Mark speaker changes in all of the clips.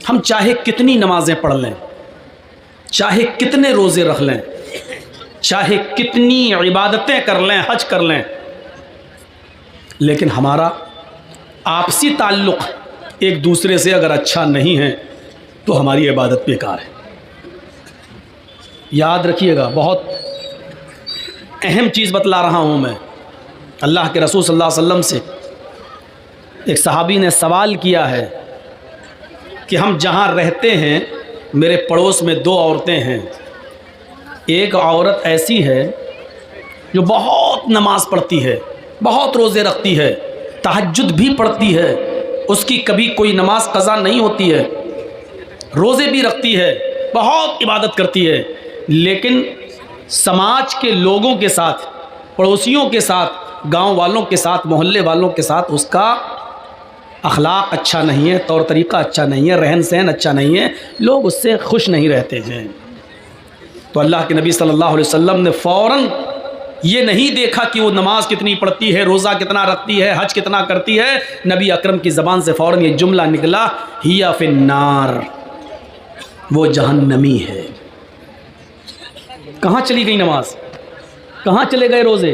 Speaker 1: हम चाहे कितनी नमाजें पढ़ लें, चाहे कितने रोज़े रख लें, चाहे कितनी इबादतें कर लें, हज कर लें, लेकिन हमारा आपसी ताल्लुक़ एक दूसरे से अगर अच्छा नहीं है तो हमारी इबादत बेकार है। याद रखिएगा, बहुत अहम चीज़ बतला रहा हूँ मैं। अल्लाह के रसूल सल्लल्लाहु अलैहि वसल्लम से एक सहाबी ने सवाल किया है कि हम जहाँ रहते हैं मेरे पड़ोस में 2 औरतें हैं। एक औरत ऐसी है जो बहुत नमाज़ पढ़ती है, बहुत रोज़े रखती है, तहज्जुद भी पढ़ती है, उसकी कभी कोई नमाज क़ज़ा नहीं होती है, रोज़े भी रखती है, बहुत इबादत करती है, लेकिन समाज के लोगों के साथ, पड़ोसियों के साथ, गांव वालों के साथ, मोहल्ले वालों के साथ उसका अखलाक अच्छा नहीं है, तौर तरीक़ा अच्छा नहीं है, रहन सहन अच्छा नहीं है, लोग उससे खुश नहीं रहते हैं। तो अल्लाह के नबी सल्लल्लाहु अलैहि वसल्लम ने फ़ौरन ये नहीं देखा कि वो नमाज कितनी पढ़ती है, रोज़ा कितना रखती है, हज कितना करती है। नबी अकरम की ज़बान से फ़ौरन ये जुमला निकला, हिया फिन्नार, वो जहन्नमी है। कहाँ चली गई नमाज, कहाँ चले गए रोज़े,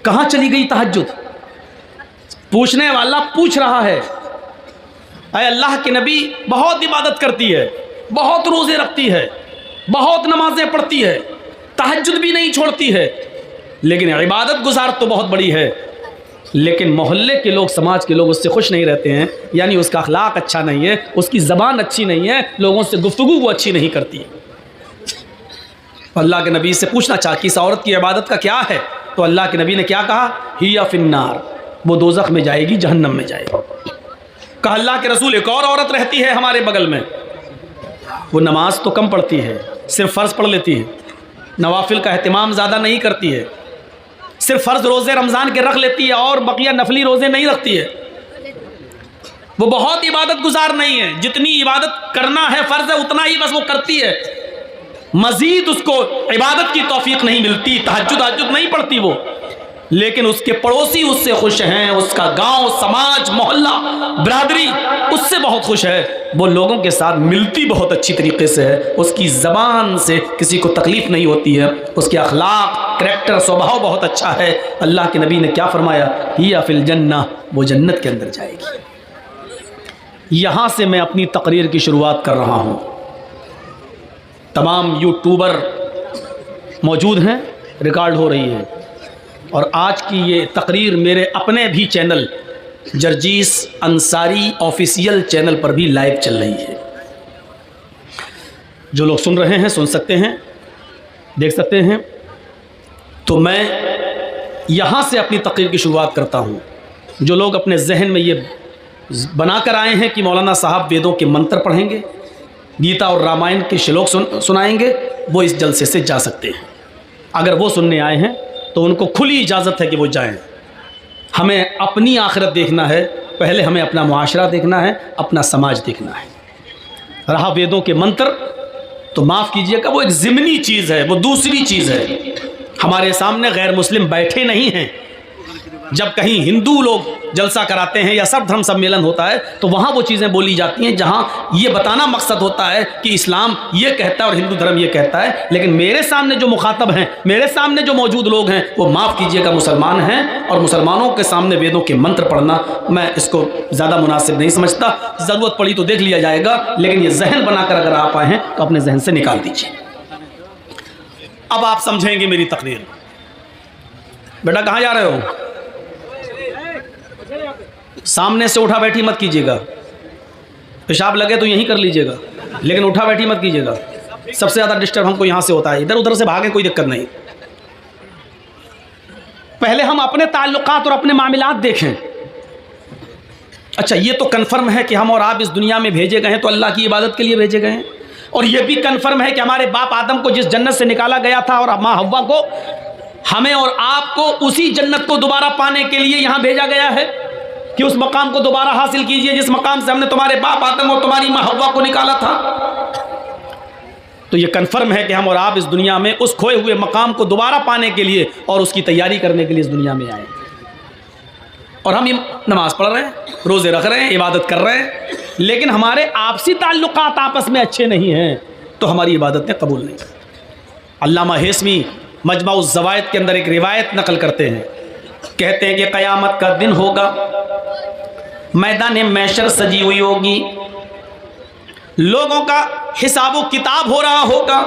Speaker 1: कहाँ चली गई तहज्जुद? पूछने वाला पूछ रहा है, अरे अल्लाह के नबी बहुत इबादत करती है, बहुत रोज़े रखती है, बहुत नमाज़ें पढ़ती है, तहज्जुद भी नहीं छोड़ती है, लेकिन इबादत गुजार तो बहुत बड़ी है, लेकिन मोहल्ले के लोग, समाज के लोग उससे खुश नहीं रहते हैं, यानी उसका अखलाक अच्छा नहीं है, उसकी ज़बान अच्छी नहीं है, लोगों से गुफ्तगू वो अच्छी नहीं करती है। अल्लाह के नबी से पूछना चाहा कि इस औरत की इबादत का क्या है, तो अल्लाह के नबी ने क्या कहा, हिया फिन्नार, वो दोज़ख में जाएगी, जहन्नम में जाएगी। कहा अल्लाह के रसूल एक और औरत रहती है हमारे बगल में, वो नमाज तो कम पढ़ती है, सिर्फ फ़र्ज़ पढ़ लेती है, नवाफिल का अहतमाम ज़्यादा नहीं करती है, सिर्फ फ़र्ज़ रोज़े रमज़ान के रख लेती है और बकिया नफली रोज़े नहीं रखती है। वो बहुत इबादत गुजार नहीं है, जितनी इबादत करना है फ़र्ज़ है उतना ही बस वो करती है, मज़ीद उसको इबादत की तौफ़ीक़ नहीं मिलती, तहज्जुद नहीं पढ़ती वो, लेकिन उसके पड़ोसी उससे खुश हैं, उसका गांव, समाज, मोहल्ला, बिरादरी उससे बहुत खुश है, वो लोगों के साथ मिलती बहुत अच्छी तरीके से है, उसकी ज़बान से किसी को तकलीफ़ नहीं होती है, उसके अखलाक, करैक्टर, स्वभाव बहुत अच्छा है। अल्लाह के नबी ने क्या फरमाया, हिया फिल जन्नह, वो जन्नत के अंदर जाएगी। यहाँ से मैं अपनी तकरीर की शुरुआत कर रहा हूँ। तमाम यूट्यूबर मौजूद हैं, रिकॉर्ड हो रही है, और आज की ये तकरीर मेरे अपने भी channel Jarjis Ansari official channel पर भी लाइव चल रही है। जो लोग सुन रहे हैं सुन सकते हैं, देख सकते हैं। तो मैं यहाँ से अपनी तकरीर की शुरुआत करता हूँ। जो लोग अपने जहन में ये बना कर आए हैं कि मौलाना साहब वेदों के मंत्र पढ़ेंगे, गीता और रामायण के श्लोक सुनाएंगे, वो इस जलसे से जा सकते हैं। अगर वो सुनने आए हैं तो उनको खुली इजाज़त है कि वो जाएं। हमें अपनी आखिरत देखना है, पहले हमें अपना मुआशरा देखना है, अपना समाज देखना है। रहा वेदों के मंत्र, तो माफ़ कीजिएगा वो एक ज़िमनी चीज़ है, वो दूसरी चीज़ है। हमारे सामने गैर मुस्लिम बैठे नहीं हैं। जब कहीं हिंदू लोग जलसा कराते हैं या सब धर्म सम्मेलन होता है तो वहाँ वो चीज़ें बोली जाती हैं जहाँ ये बताना मकसद होता है कि इस्लाम ये कहता है और हिंदू धर्म ये कहता है। लेकिन मेरे सामने जो मुखातब हैं, मेरे सामने जो मौजूद लोग हैं, वो माफ़ कीजिएगा मुसलमान हैं, और मुसलमानों के सामने वेदों के मंत्र पढ़ना मैं इसको ज़्यादा मुनासिब नहीं समझता। ज़रूरत पड़ी तो देख लिया जाएगा, लेकिन ये जहन बनाकर अगर आप आए हैं तो अपने जहन से निकाल दीजिए। अब आप समझेंगे मेरी तकरीर। बेटा कहाँ जा रहे हो? सामने से उठा बैठी मत कीजिएगा, पेशाब लगे तो यहीं कर लीजिएगा, लेकिन उठा बैठी मत कीजिएगा। सबसे ज़्यादा डिस्टर्ब हमको यहाँ से होता है, इधर उधर से भागें कोई दिक्कत नहीं। पहले हम अपने ताल्लुकात और अपने मामलात देखें। अच्छा, ये तो कन्फर्म है कि हम और आप इस दुनिया में भेजे गए हैं तो अल्लाह की इबादत के लिए भेजे गए हैं, और ये भी कन्फर्म है कि हमारे बाप आदम को जिस जन्नत से निकाला गया था और माँ हव्वा को, हमें और आपको उसी जन्नत को दोबारा पाने के लिए यहाँ भेजा गया है कि उस मकाम को दोबारा हासिल कीजिए जिस मकाम से हमने तुम्हारे बाप आदम और तुम्हारी माँ हव्वा को निकाला था। तो ये कन्फर्म है कि हम और आप इस दुनिया में उस खोए हुए मकाम को दोबारा पाने के लिए और उसकी तैयारी करने के लिए इस दुनिया में आए। और हम ये नमाज पढ़ रहे हैं, रोज़े रख रहे हैं, इबादत कर रहे हैं, लेकिन हमारे आपसी ताल्लुकात आपस में अच्छे नहीं हैं, तो हमारी इबादतें कबूल नहीं। अल्लामा हेस्मी मजमा-उज़ ज़वाइद के अंदर एक रिवायत नकल करते हैं, कहते हैं कि क़यामत का दिन होगा, मैदान महशर सजी हुई होगी, लोगों का हिसाब किताब हो रहा होगा,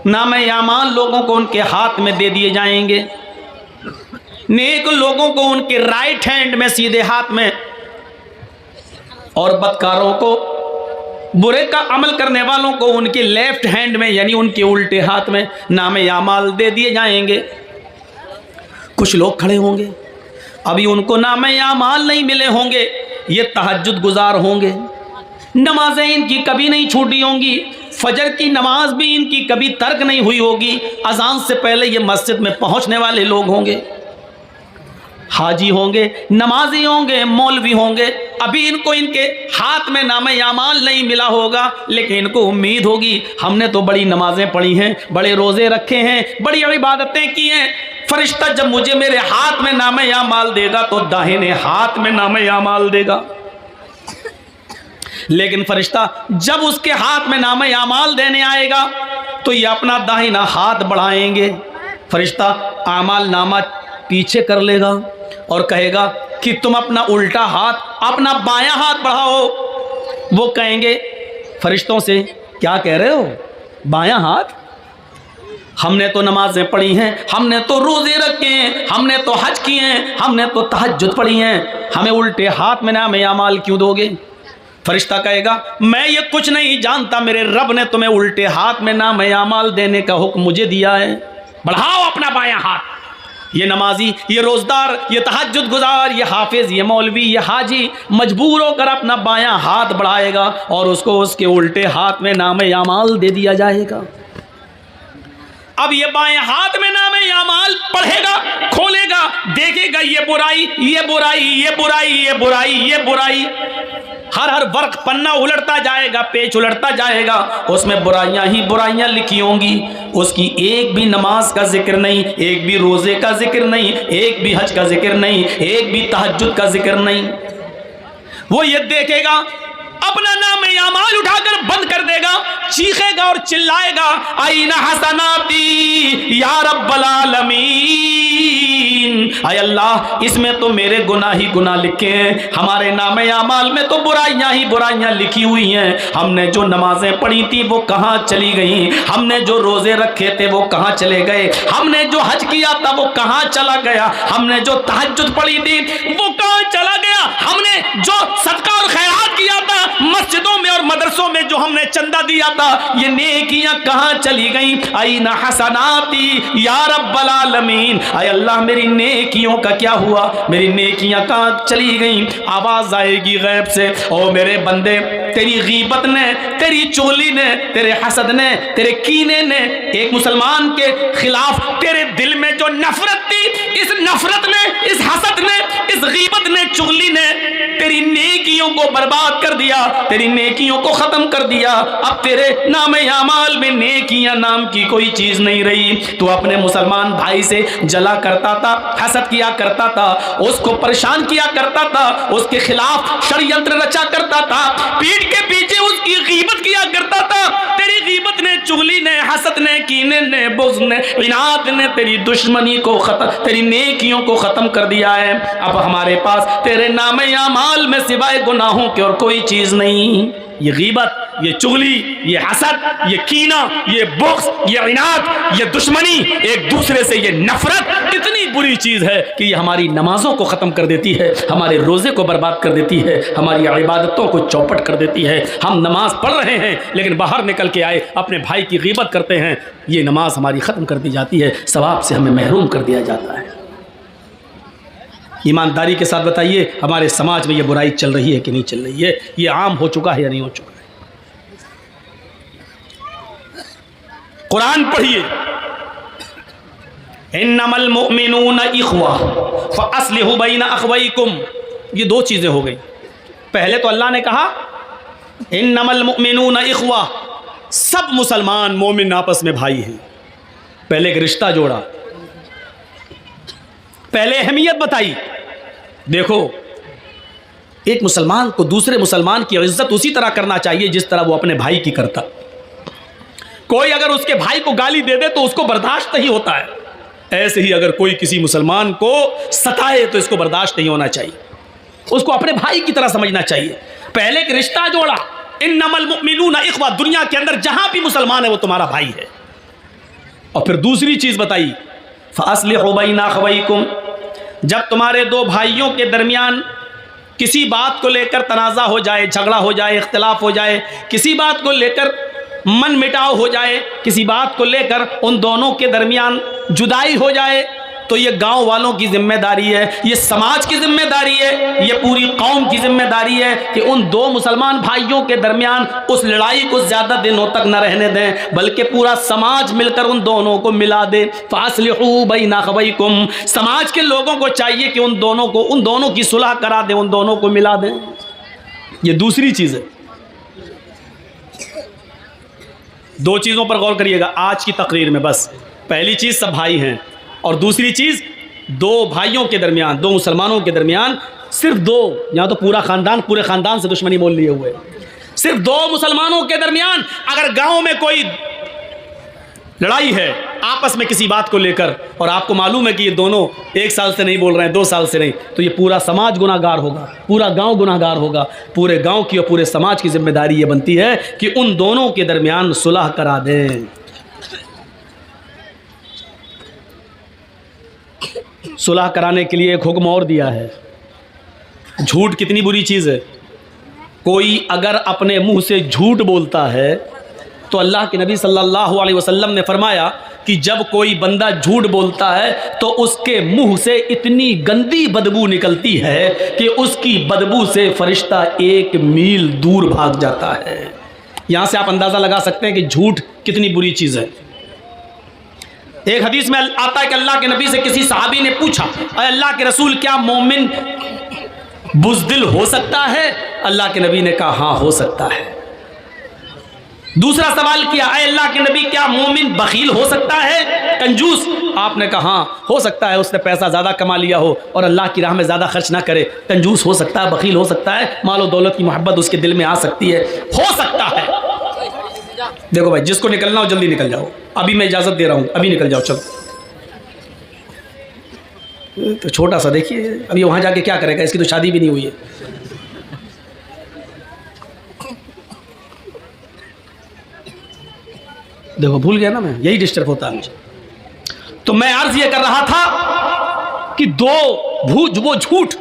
Speaker 1: नामे यामाल लोगों को उनके हाथ में दे दिए जाएंगे, नेक लोगों को उनके राइट हैंड में सीधे हाथ में, और बदकारों को, बुरे का अमल करने वालों को उनके लेफ्ट हैंड में यानी उनके उल्टे हाथ में नामे यामाल दे दिए जाएंगे। कुछ लोग खड़े होंगे, अभी उनको नामे यामाल नहीं मिले होंगे, ये तहज्जुद गुजार होंगे, नमाजें इनकी कभी नहीं छूटी होंगी, फजर की नमाज भी इनकी कभी तर्क नहीं हुई होगी, अजान से पहले ये मस्जिद में पहुंचने वाले लोग होंगे, हाजी होंगे, नमाजी होंगे, मौलवी होंगे, अभी इनको इनके हाथ में नामे यामाल नहीं मिला होगा, लेकिन इनको उम्मीद होगी हमने तो बड़ी नमाजें पढ़ी हैं, बड़े रोज़े रखे हैं, बड़ी इबादतें की हैं, फरिश्ता जब मुझे मेरे हाथ में नामे यामाल देगा तो दाहिने हाथ में नामे यामाल देगा। लेकिन फरिश्ता जब उसके हाथ में नामे यामाल देने आएगा तो ये अपना दाहिना हाथ बढ़ाएंगे, फरिश्ता आमाल नामा पीछे कर लेगा और कहेगा कि तुम अपना उल्टा हाथ, अपना बायां हाथ बढ़ाओ। वो कहेंगे फरिश्तों से, क्या कह रहे हो, बायां हाथ? हमने तो नमाजें पढ़ी हैं, हमने तो रोज़े रखे हैं, हमने तो हज किए हैं, हमने तो तहज्जुद पढ़ी हैं, हमें उल्टे हाथ में नामे यामाल क्यों दोगे? फरिश्ता कहेगा मैं ये कुछ नहीं जानता, मेरे रब ने तुम्हें उल्टे हाथ में नामे यामाल देने का हुक्म मुझे दिया है, बढ़ाओ अपना बायां हाथ। ये नमाजी, ये रोज़दार, ये तहज्जुद गुजार, ये हाफिज, ये मौलवी, ये हाजी मजबूर होकर अपना बायां हाथ बढ़ाएगा और उसको उसके उल्टे हाथ में नामे यामाल दे दिया जाएगा। अब ये बाएं हाथ में नामे यामाल पढ़ेगा, खोलेगा, देखेगा ये बुराई, ये बुराई, ये बुराई, ये बुराई, ये बुराई, हर वर्क पन्ना उलटता जाएगा, पेज उलटता जाएगा, उसमें बुराइयां ही बुराइयां लिखी होंगी, उसकी एक भी नमाज का जिक्र नहीं, एक भी रोजे का जिक्र नहीं, एक भी हज का जिक्र नहीं, एक भी तहज्जुद का जिक्र नहीं। वो ये देखेगा, अपना नाम यामाल उठाकर बंद कर देगा, चीखेगा और चिल्लाएगा आईना हसनाती या रब्बल आलमीन, आय अल्लाह इसमें तो मेरे गुनाह ही गुनाह लिखे हैं, हमारे नाम यामाल में तो बुराइयां ही बुराइयां लिखी हुई हैं, हमने जो नमाजें पढ़ी थी वो कहाँ चली गई, हमने जो रोजे रखे थे वो कहाँ चले गए, हमने जो हज किया था वो कहाँ चला गया, हमने जो तहज्जुद पढ़ी थी वो कहाँ चला गया, हमने जो सदका और खैरात किया था मस्जिदों में और मदरसों में जो हमने चंदा दिया था, ये नेकियां कहां चली गई, आईना हसनाती या रब्बल आलमीन, आय अल्लाह मेरी नेकियों का क्या हुआ, मेरी नेकियां कहां चली गई। आवाज आएगी गैब से, ओ मेरे बंदे तेरी गीबत ने, तेरी चोली ने, तेरे हसद ने, तेरे कीने ने, एक मुसलमान के खिलाफ तेरे दिल में जो नफरत थी, इस नफरत ने, इस हसद ने, इस गीबत ने, चुगली ने तेरी नेकियों को बर्बाद कर दिया, तेरी नेकियों को खत्म कर दिया, अब तेरे नामे यामाल में नेकियां नाम की कोई चीज नहीं रही। तू अपने मुसलमान भाई से जला करता था, हसद किया करता था, उसको परेशान किया करता था, उसके खिलाफ षड्यंत्र रचा करता था, पीठ के पीछे उसकी गीबत किया करता था, तेरी गीबत ने, चुगली ने, हसद ने, कीने ने, बुग़्ज़ ने, इनात ने तेरी दुश्मनी को खत्म, तेरी नेकियों को खत्म कर दिया है। अब हमारे पास तेरे नामे यामाल में सिवाय गुनाहों के और कोई चीज नहीं। ये गीबत, ये चुगली, ये हसद, ये कीना, ये बुग़्ज़, ये इनात, ये दुश्मनी, एक दूसरे से ये नफरत इतनी बुरी चीज है कि ये हमारी नमाजों को खत्म कर देती है, हमारे रोजे को बर्बाद कर देती है, हमारी इबादतों को चौपट कर देती है। हम नमाज पढ़ रहे हैं लेकिन बाहर निकल के आए अपने भाई की गीबत करते हैं, ये नमाज हमारी खत्म कर दी जाती है, सवाब से हमें महरूम कर दिया जाता है। ईमानदारी के साथ बताइए हमारे समाज में ये बुराई चल रही है कि नहीं चल रही है, ये आम हो चुका है या नहीं हो चुका है। कुरान पढ़िए, इन्नमल मुमिनूना इख्वा फअस्लिहु बैना अख्वैकुम, ये दो चीज़ें हो गई। पहले तो अल्लाह ने कहा इन्नमल मुमिनूना इख्वा, सब मुसलमान मोमिन आपस में भाई हैं, पहले एक रिश्ता जोड़ा, पहले अहमियत बताई देखो, एक मुसलमान को दूसरे मुसलमान की इज्जत उसी तरह करना चाहिए जिस तरह वो अपने भाई की करता। कोई अगर उसके भाई को गाली दे दे तो उसको बर्दाश्त नहीं होता है, ऐसे ही अगर कोई किसी मुसलमान को सताए तो इसको बर्दाश्त नहीं होना चाहिए, उसको अपने भाई की तरह समझना चाहिए। पहले एक रिश्ता जोड़ा, इन्नमल मुमिनूना इख्वा, दुनिया के अंदर जहां भी मुसलमान है वो तुम्हारा भाई है। और फिर दूसरी चीज बताई, फास्लिहू बैना अखवैकुम, जब तुम्हारे दो भाइयों के दरमियान किसी बात को लेकर तनाज़ा हो जाए, झगड़ा हो जाए, इख्तिलाफ हो जाए, किसी बात को लेकर मन मिटाव हो जाए, किसी बात को लेकर उन दोनों के दरमियान जुदाई हो जाए, तो ये गांव वालों की जिम्मेदारी है, ये समाज की जिम्मेदारी है, ये पूरी कौम की जिम्मेदारी है कि उन दो मुसलमान भाइयों के दरमियान उस लड़ाई को ज़्यादा दिनों तक न रहने दें, बल्कि पूरा समाज मिलकर उन दोनों को मिला दे। फास्लिहू बैना अखवैकुम, समाज के लोगों को चाहिए कि उन दोनों की सुलह करा दें, उन दोनों को मिला दें। ये दूसरी चीज़ है। दो चीज़ों पर गौर करिएगा आज की तकरीर में, बस पहली चीज़ सब भाई हैं, और दूसरी चीज़ दो भाइयों के दरमियान, दो मुसलमानों के दरमियान, सिर्फ दो, यहाँ तो पूरे ख़ानदान से दुश्मनी मोल लिए हुए, सिर्फ दो मुसलमानों के दरमियान अगर गांव में कोई लड़ाई है आपस में किसी बात को लेकर, और आपको मालूम है कि ये दोनों 1 साल से नहीं बोल रहे हैं, 2 साल से नहीं, तो ये पूरा समाज गुनाहगार होगा, पूरा गांव गुनाहगार होगा। पूरे गांव की और पूरे समाज की जिम्मेदारी ये बनती है कि उन दोनों के दरमियान सुलह करा दें। सुलह कराने के लिए एक हुक्म और दिया है। झूठ कितनी बुरी चीज़ है। कोई अगर अपने मुंह से झूठ बोलता है तो अल्लाह के नबी सल्लल्लाहु अलैहि वसल्लम ने फरमाया कि जब कोई बंदा झूठ बोलता है तो उसके मुंह से इतनी गंदी बदबू निकलती है कि उसकी बदबू से फरिश्ता 1 मील दूर भाग जाता है। यहाँ से आप अंदाज़ा लगा सकते हैं कि झूठ कितनी बुरी चीज़ है। एक हदीस में आता है कि अल्लाह के नबी से किसी सहाबी ने पूछा, अरे अल्लाह के रसूल, क्या मोमिन बुज़दिल हो सकता है? अल्लाह के नबी ने कहा हाँ, हो सकता है। दूसरा सवाल किया, अरे अल्लाह के नबी, क्या मोमिन बखील हो सकता है, कंजूस? आपने कहा हाँ, हो सकता है उसने पैसा ज़्यादा कमा लिया हो और अल्लाह की राह में ज़्यादा खर्च ना करे, कंजूस हो सकता है, बखील हो सकता है, मालो दौलत की मोहब्बत उसके दिल में आ सकती है, हो सकता है। देखो भाई, जिसको निकलना हो जल्दी निकल जाओ, अभी मैं इजाज़त दे रहा हूँ, अभी निकल जाओ, चलो। तो छोटा सा देखिए, अभी वहाँ जाके क्या करेगा, इसकी तो शादी भी नहीं हुई है। देखो भूल गया ना मैं, यही डिस्टर्ब होता है मुझे। तो मैं अर्ज ये कर रहा था कि वो झूठ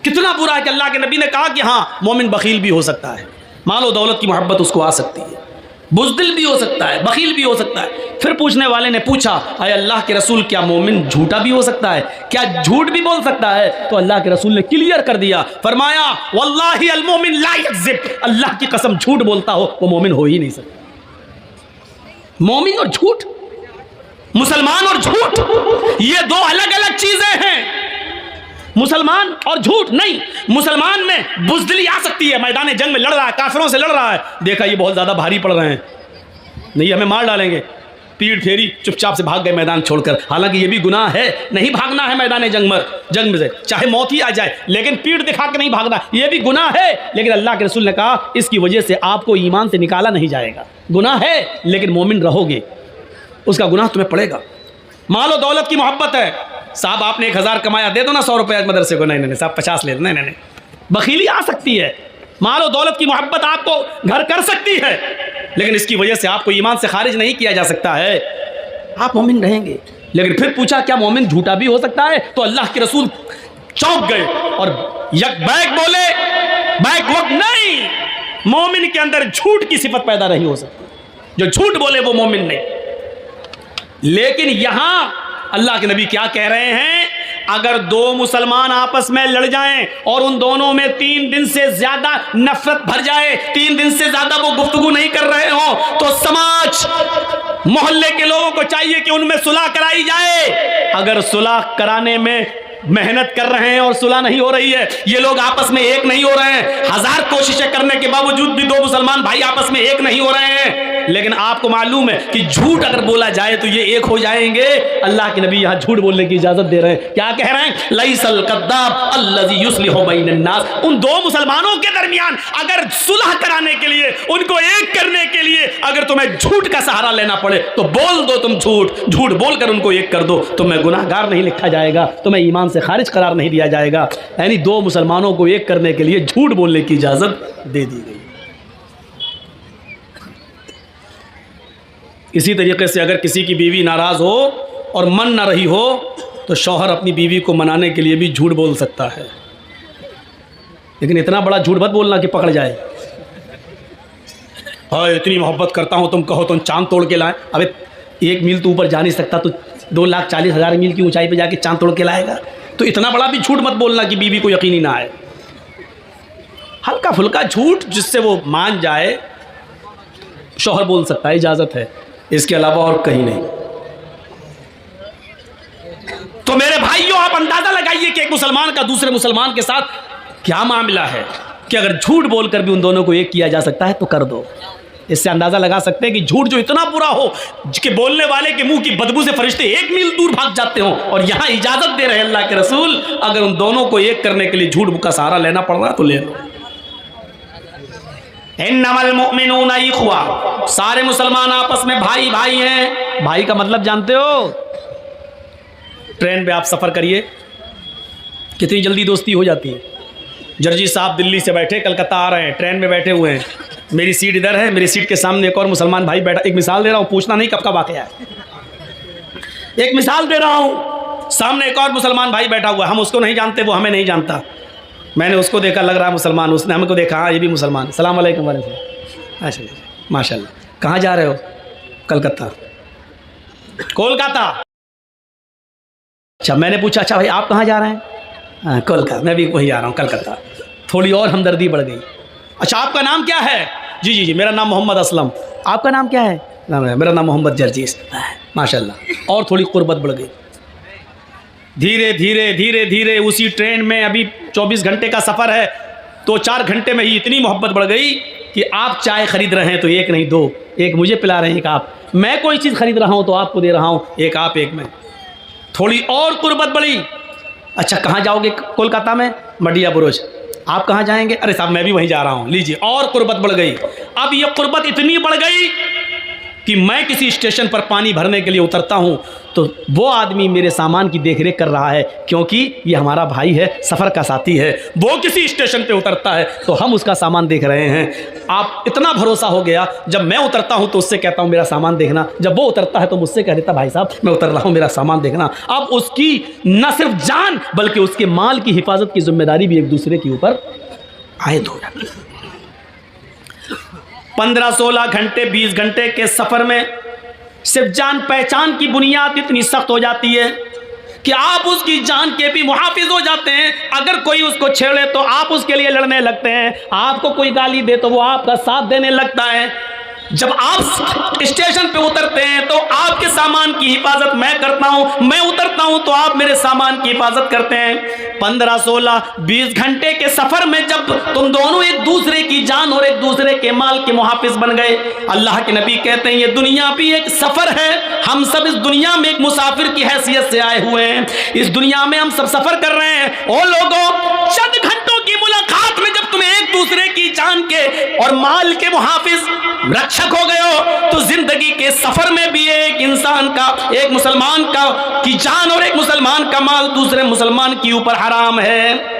Speaker 1: कितना बुरा है कि अल्लाह के नबी ने कहा कि हाँ, मोमिन बखील भी हो सकता है, मालो दौलत की मोहब्बत उसको आ सकती है, बुज़दिल भी हो सकता है, बखील भी हो सकता है। फिर पूछने वाले ने पूछा, अरे अल्लाह के रसूल, क्या मोमिन झूठा भी हो सकता है, क्या झूठ भी बोल सकता है? तो अल्लाह के रसूल ने क्लियर कर दिया, फरमाया वल्लाहि अल मोमिन ला यकज़िब, अल्लाह की कसम झूठ बोलता हो वो मोमिन हो ही नहीं सकता। मोमिन और झूठ, मुसलमान और झूठ, ये दो अलग अलग चीजें हैं। मुसलमान और झूठ नहीं, मुसलमान में बुज़दिली आ सकती है, मैदान जंग में लड़ रहा है, काफिरों से लड़ रहा है, देखा ये बहुत ज़्यादा भारी पड़ रहे हैं, नहीं हमें मार डालेंगे, पीठ फेरी, चुपचाप से भाग गए मैदान छोड़कर। हालांकि ये भी गुनाह है, नहीं भागना है मैदान जंग में से, चाहे मौत ही आ जाए, लेकिन पीठ दिखा के नहीं भागना, ये भी गुनाह है। लेकिन अल्लाह के रसूल ने कहा इसकी वजह से आपको ईमान से निकाला नहीं जाएगा, गुनाह है लेकिन मोमिन रहोगे, उसका गुनाह तुम्हें पड़ेगा। मालो दौलत की मोहब्बत है, साहब आपने 1000 कमाया, दे दो ना 100 रुपये मदरसे को, नहीं साहब 50 ले दो, नहीं, बखीली आ सकती है। मालो दौलत की मोहब्बत आपको घर कर सकती है, लेकिन इसकी वजह से आपको ईमान से खारिज नहीं किया जा सकता है, आप मोमिन रहेंगे। लेकिन फिर पूछा क्या मोमिन झूठा भी हो सकता है? तो अल्लाह के रसूल चौंक गए और यक बैक बोले, बैक वक्त नहीं, मोमिन के अंदर झूठ की सिफत पैदा नहीं हो सकती, जो झूठ बोले वो मोमिन नहीं। लेकिन यहां अल्लाह के नबी क्या कह रहे हैं, अगर दो मुसलमान आपस में लड़ जाएं और उन दोनों में 3 दिन से ज्यादा नफरत भर जाए, 3 दिन से ज्यादा वो गुफ्तगू नहीं कर रहे हो, तो समाज मोहल्ले के लोगों को चाहिए कि उनमें सुलह कराई जाए। अगर सुलह कराने में मेहनत कर रहे हैं और सुलह नहीं हो रही है, ये लोग आपस में एक नहीं हो रहे हैं, 1000 कोशिशें करने के बावजूद भी दो मुसलमान भाई आपस में एक नहीं हो रहे हैं, लेकिन आपको मालूम है कि झूठ अगर बोला जाए तो ये एक हो जाएंगे। अल्लाह के नबी यहाँ झूठ बोलने की इजाजत दे रहे हैं। क्या कह रहे हैं? लैसल कद्दाब अल्लज़ी युस्लिहु बैनन नास। उन दो मुसलमानों के दरमियान अगर सुलह कराने के लिए, उनको एक करने के लिए अगर तुम्हें झूठ का सहारा लेना पड़े तो बोल दो तुम झूठ बोलकर उनको एक कर दो। तुम्हें गुनाहगार नहीं लिखा जाएगा, तुम्हें ईमान से खारिज करार नहीं दिया जाएगा। यानी दो मुसलमानों को एक करने के लिए झूठ बोलने की इजाजत दे दी गई। इसी तरीके से अगर किसी की बीवी नाराज़ हो और मन ना रही हो तो शौहर अपनी बीवी को मनाने के लिए भी झूठ बोल सकता है, लेकिन इतना बड़ा झूठ मत बोलना कि पकड़ जाए। हाँ इतनी मोहब्बत करता हूँ, तुम कहो तुम चांद तोड़ के लाए। अबे 1 मील तो ऊपर जा नहीं सकता, तो 2,40,000 मील की ऊंचाई पे जाके चांद तोड़ के लाएगा। तो इतना बड़ा भी झूठ मत बोलना कि बीवी को यकीन ही ना आए। हल्का फुल्का झूठ जिससे वो मान जाए शौहर बोल सकता है, इजाज़त है, इसके अलावा और कहीं नहीं। तो मेरे भाइयों आप अंदाज़ा लगाइए कि एक मुसलमान का दूसरे मुसलमान के साथ क्या मामला है कि अगर झूठ बोलकर भी उन दोनों को एक किया जा सकता है तो कर दो। इससे अंदाज़ा लगा सकते हैं कि झूठ जो इतना बुरा हो कि बोलने वाले के मुंह की बदबू से फरिश्ते 1 मील दूर भाग जाते हों, और यहाँ इजाज़त दे रहे हैं अल्लाह के रसूल, अगर उन दोनों को एक करने के लिए झूठ का सहारा लेना पड़ रहा है तो ले लो। इन्नमल मुमिनूना इख्वा, सारे मुसलमान आपस में भाई भाई हैं। भाई का मतलब जानते हो? ट्रेन में आप सफ़र करिए, कितनी जल्दी दोस्ती हो जाती है। जर्जी साहब दिल्ली से बैठे कलकत्ता आ रहे हैं, ट्रेन में बैठे हुए हैं, मेरी सीट इधर है, मेरी सीट के सामने एक और मुसलमान भाई बैठा। एक मिसाल दे रहा हूँ, पूछना नहीं कब का वाक़या है, एक मिसाल दे रहा हूँ। सामने एक और मुसलमान भाई बैठा हुआ है, हम उसको नहीं जानते, वो हमें नहीं जानता। मैंने उसको देखा, लग रहा मुसलमान, उसने हमको देखा, हाँ ये भी मुसलमान। सलाम वालेकुम वालेकुम। अच्छा माशाल्लाह। कहाँ जा रहे हो? कलकत्ता। कोलकाता। अच्छा मैंने पूछा अच्छा भाई आप कहाँ जा रहे हैं? हाँ कोलकाता। मैं भी वहीं आ रहा हूँ कलकत्ता। थोड़ी और हमदर्दी बढ़ गई। अच्छा आपका नाम क्या है? जी मेरा नाम मोहम्मद असलम। आपका नाम क्या है? मेरा नाम मोहम्मद जर्जीस। माशाल्लाह। और थोड़ी कुर्बत बढ़ गई। धीरे धीरे उसी ट्रेन में, अभी 24 घंटे का सफ़र है, तो 4 घंटे में ही इतनी मोहब्बत बढ़ गई कि आप चाय ख़रीद रहे हैं तो एक नहीं 2, एक मुझे पिला रहे हैं, एक आप। मैं कोई चीज़ ख़रीद रहा हूँ तो आपको दे रहा हूँ, एक आप एक मैं। थोड़ी और कुर्बत बढ़ी। अच्छा कहाँ जाओगे? कोलकाता में मडिया बुरुज। आप कहाँ जाएंगे? अरे साहब मैं भी वहीं जा रहा हूँ, लीजिए। और कुर्बत बढ़ गई। अब ये कुर्बत इतनी बढ़ गई कि मैं किसी स्टेशन पर पानी भरने के लिए उतरता हूँ तो वो आदमी मेरे सामान की देखरेख कर रहा है, क्योंकि ये हमारा भाई है, सफ़र का साथी है। वो किसी स्टेशन पे उतरता है तो हम उसका सामान देख रहे हैं। आप इतना भरोसा हो गया, जब मैं उतरता हूँ तो उससे कहता हूँ मेरा सामान देखना, जब वो उतरता है तो मुझसे कह देता भाई साहब मैं उतर रहा हूँ मेरा सामान देखना। अब उसकी न सिर्फ जान बल्कि उसके माल की हिफाजत की जिम्मेदारी भी एक दूसरे के ऊपर आयद हो जाती है। 15-16 घंटे 20 घंटे के सफ़र में सिर्फ जान पहचान की बुनियाद इतनी सख्त हो जाती है कि आप उसकी जान के भी मुहाफिज हो जाते हैं। अगर कोई उसको छेड़े तो आप उसके लिए लड़ने लगते हैं, आपको कोई गाली दे तो वो आपका साथ देने लगता है। जब आप स्टेशन पे उतरते हैं तो आपके सामान की हिफाजत मैं करता हूं, मैं उतरता हूं तो आप मेरे सामान की हिफाजत करते हैं। 15-16-20 घंटे के सफर में जब तुम दोनों एक दूसरे की जान और एक दूसरे के माल के मुहाफिज बन गए, अल्लाह के नबी कहते हैं ये दुनिया भी एक सफर है, हम सब इस दुनिया में एक मुसाफिर की हैसियत से आए हुए हैं, इस दुनिया में हम सब सफर कर रहे हैं। ओ लोगों, चंद घंटों की मुलाकात में जब तुम एक दूसरे की जान के और माल के मुहाफिज रक्षक हो गए हो तो जिंदगी के सफर में भी एक इंसान का, एक मुसलमान का की जान और एक मुसलमान का माल दूसरे मुसलमान के ऊपर हराम है।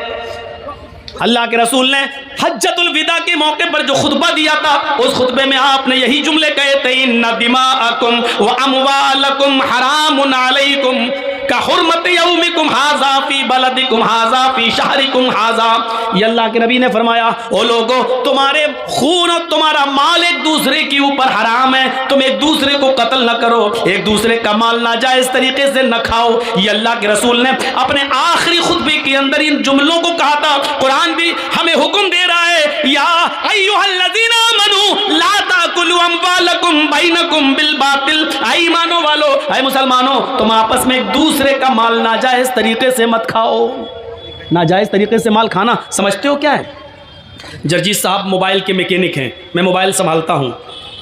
Speaker 1: अल्लाह के रसूल ने हज्जतुल विदा के मौके पर जो खुतबा दिया था उस खुतबे में आपने यही जुमले कहे थे, इन्ना दिमाअकुम व अमवालकुम हरामुन अलैकुम का हुर्मत यौमिकुम हाज़ा फी बलदिकुम हाज़ा फी शहरिकुम हाज़ा। ये अल्लाह के नबी ने फरमाया, ओ लोगों, तुम्हारे खून और तुम्हारा माल एक दूसरे के ऊपर हराम है, तुम एक दूसरे को कत्ल न करो, एक दूसरे का माल नाजायज तरीके से न खाओ। ये अल्लाह के रसूल ने अपने आखिरी खुतबे के अंदर इन जुमलों को कहा था। कुरान भी हमें हुक्म दे रहा है, या अय्युहल्लज़ीना आमनू ला ताकुलू अम्वालकुम बैनकुम बिल बातिल। ऐ ईमानो वालो, ऐ मुसलमानों, तुम आपस में एक दूसरे का माल नाजायज तरीके से मत खाओ। नाजायज तरीके से माल खाना समझते हो क्या है? जर्जीत साहब मोबाइल के मैकेनिक हैं, मैं मोबाइल संभालता हूँ।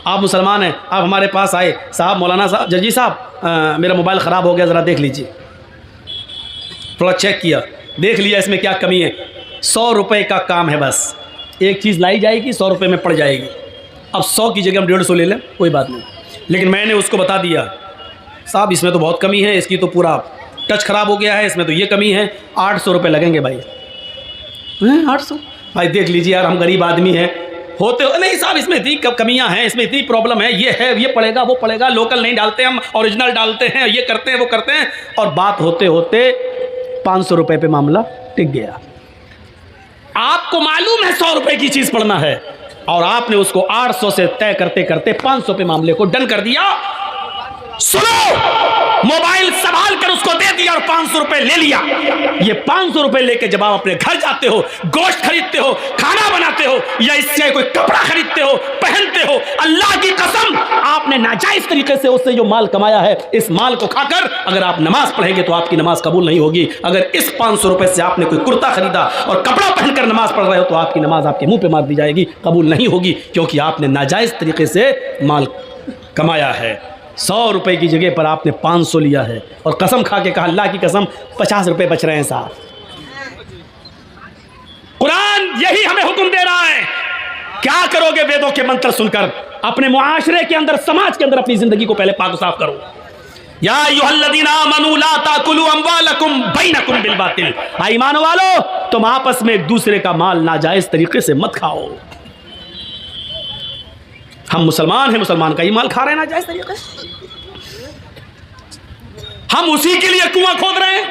Speaker 1: आप मुसलमान हैं, आप हमारे पास आए, साहब मौलाना साहब, जजी साहब मेरा मोबाइल ख़राब हो गया, ज़रा देख लीजिए। थोड़ा चेक किया, देख लिया इसमें क्या कमी है। 100 रुपये का काम है, बस एक चीज़ लाई जाएगी, 100 रुपये में पड़ जाएगी। अब 100 की जगह हम 150 ले लें, कोई बात नहीं। लेकिन मैंने उसको बता दिया, साहब इसमें तो बहुत कमी है, इसकी तो पूरा टच ख़राब हो गया है, इसमें तो ये कमी है, 800 रुपये लगेंगे भाई। 800 भाई देख लीजिए यार, हम गरीब आदमी हैं, होते हो नहीं साहब, इसमें इतनी कमियां हैं, इसमें इतनी प्रॉब्लम है, ये पड़ेगा वो पड़ेगा, लोकल नहीं डालते हम, ओरिजिनल डालते हैं, ये करते हैं वो करते हैं। और बात होते होते 500 रुपये पे मामला टिक गया। आपको मालूम है 100 रुपये की चीज़ पड़ना है, और आपने उसको 800 से तय करते करते 500 पे मामले को डन कर दिया। सुनो, मोबाइल संभाल कर उसको दे दिया और 500 रुपए ले लिया। ये 500 रुपए लेके जब आप अपने घर जाते हो, गोश्त खरीदते हो, खाना बनाते हो, या इससे कोई कपड़ा खरीदते हो, पहनते हो, अल्लाह की कसम आपने नाजायज तरीके से उससे जो माल कमाया है, इस माल को खाकर अगर आप नमाज पढ़ेंगे तो आपकी नमाज कबूल नहीं होगी। अगर इस 500 रुपए से आपने कोई कुर्ता खरीदा और कपड़ा पहनकर नमाज पढ़ रहे हो तो आपकी नमाज आपके मुंह पे मार दी जाएगी, कबूल नहीं होगी, क्योंकि आपने नाजायज तरीके से माल कमाया है। 100 रुपए की जगह पर आपने 500 लिया है, और कसम खा के कहा, अल्लाह की कसम 50 रुपए बच रहे हैं साहब। कुरान यही हमें हुक्म दे रहा है। क्या करोगे वेदों के मंत्र सुनकर? अपने मुआशरे के अंदर, समाज के अंदर अपनी जिंदगी को पहले पाक साफ करो। या अय्युहल्लज़ीना आमनू ला ताकुलू अम्वालकुम बैनकुम बिल बातिल, ईमान वालो तुम आपस में एक दूसरे का माल नाजायज तरीके से मत खाओ। हम मुसलमान हैं, मुसलमान का ही माल खा रहे हैं नाजायज तरीके से, हम उसी के लिए कुआं खोद रहे हैं।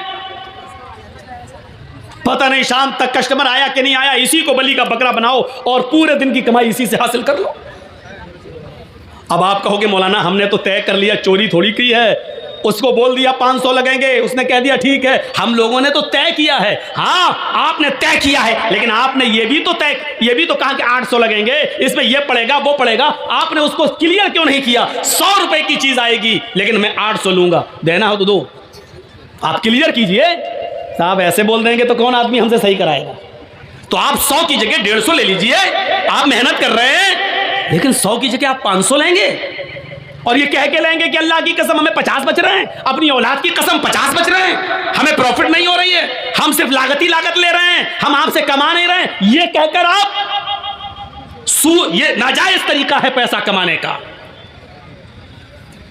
Speaker 1: पता नहीं शाम तक कस्टमर आया कि नहीं आया, इसी को बलि का बकरा बनाओ और पूरे दिन की कमाई इसी से हासिल कर लो। अब आप कहोगे मौलाना हमने तो तय कर लिया, चोरी थोड़ी की है, उसको बोल दिया 500 लगेंगे, उसने कह दिया ठीक है। हम लोगों ने तो तय किया है। हाँ आपने तय किया है, लेकिन आपने ये भी तो कहा कि 800 लगेंगे, इसमें ये पड़ेगा वो पड़ेगा। आपने उसको क्लियर क्यों नहीं किया? 100 रुपए की चीज आएगी लेकिन मैं 800 लूंगा, देना हो तो दो, आप क्लियर कीजिए। साहब ऐसे बोल देंगे तो कौन आदमी हमसे सही कराएगा? तो आप 100 की जगह 150 ले लीजिए, आप मेहनत कर रहे हैं, लेकिन 100 की जगह आप 500 लेंगे और ये कह के लेंगे कि अल्लाह की कसम हमें 50 बच रहे हैं, अपनी औलाद की कसम 50 बच रहे हैं, हमें प्रॉफिट नहीं हो रही है, हम सिर्फ लागत ही लागत ले रहे हैं, हम आपसे कमा नहीं रहे हैं। ये कहकर आप ये नाजायज तरीका है पैसा कमाने का।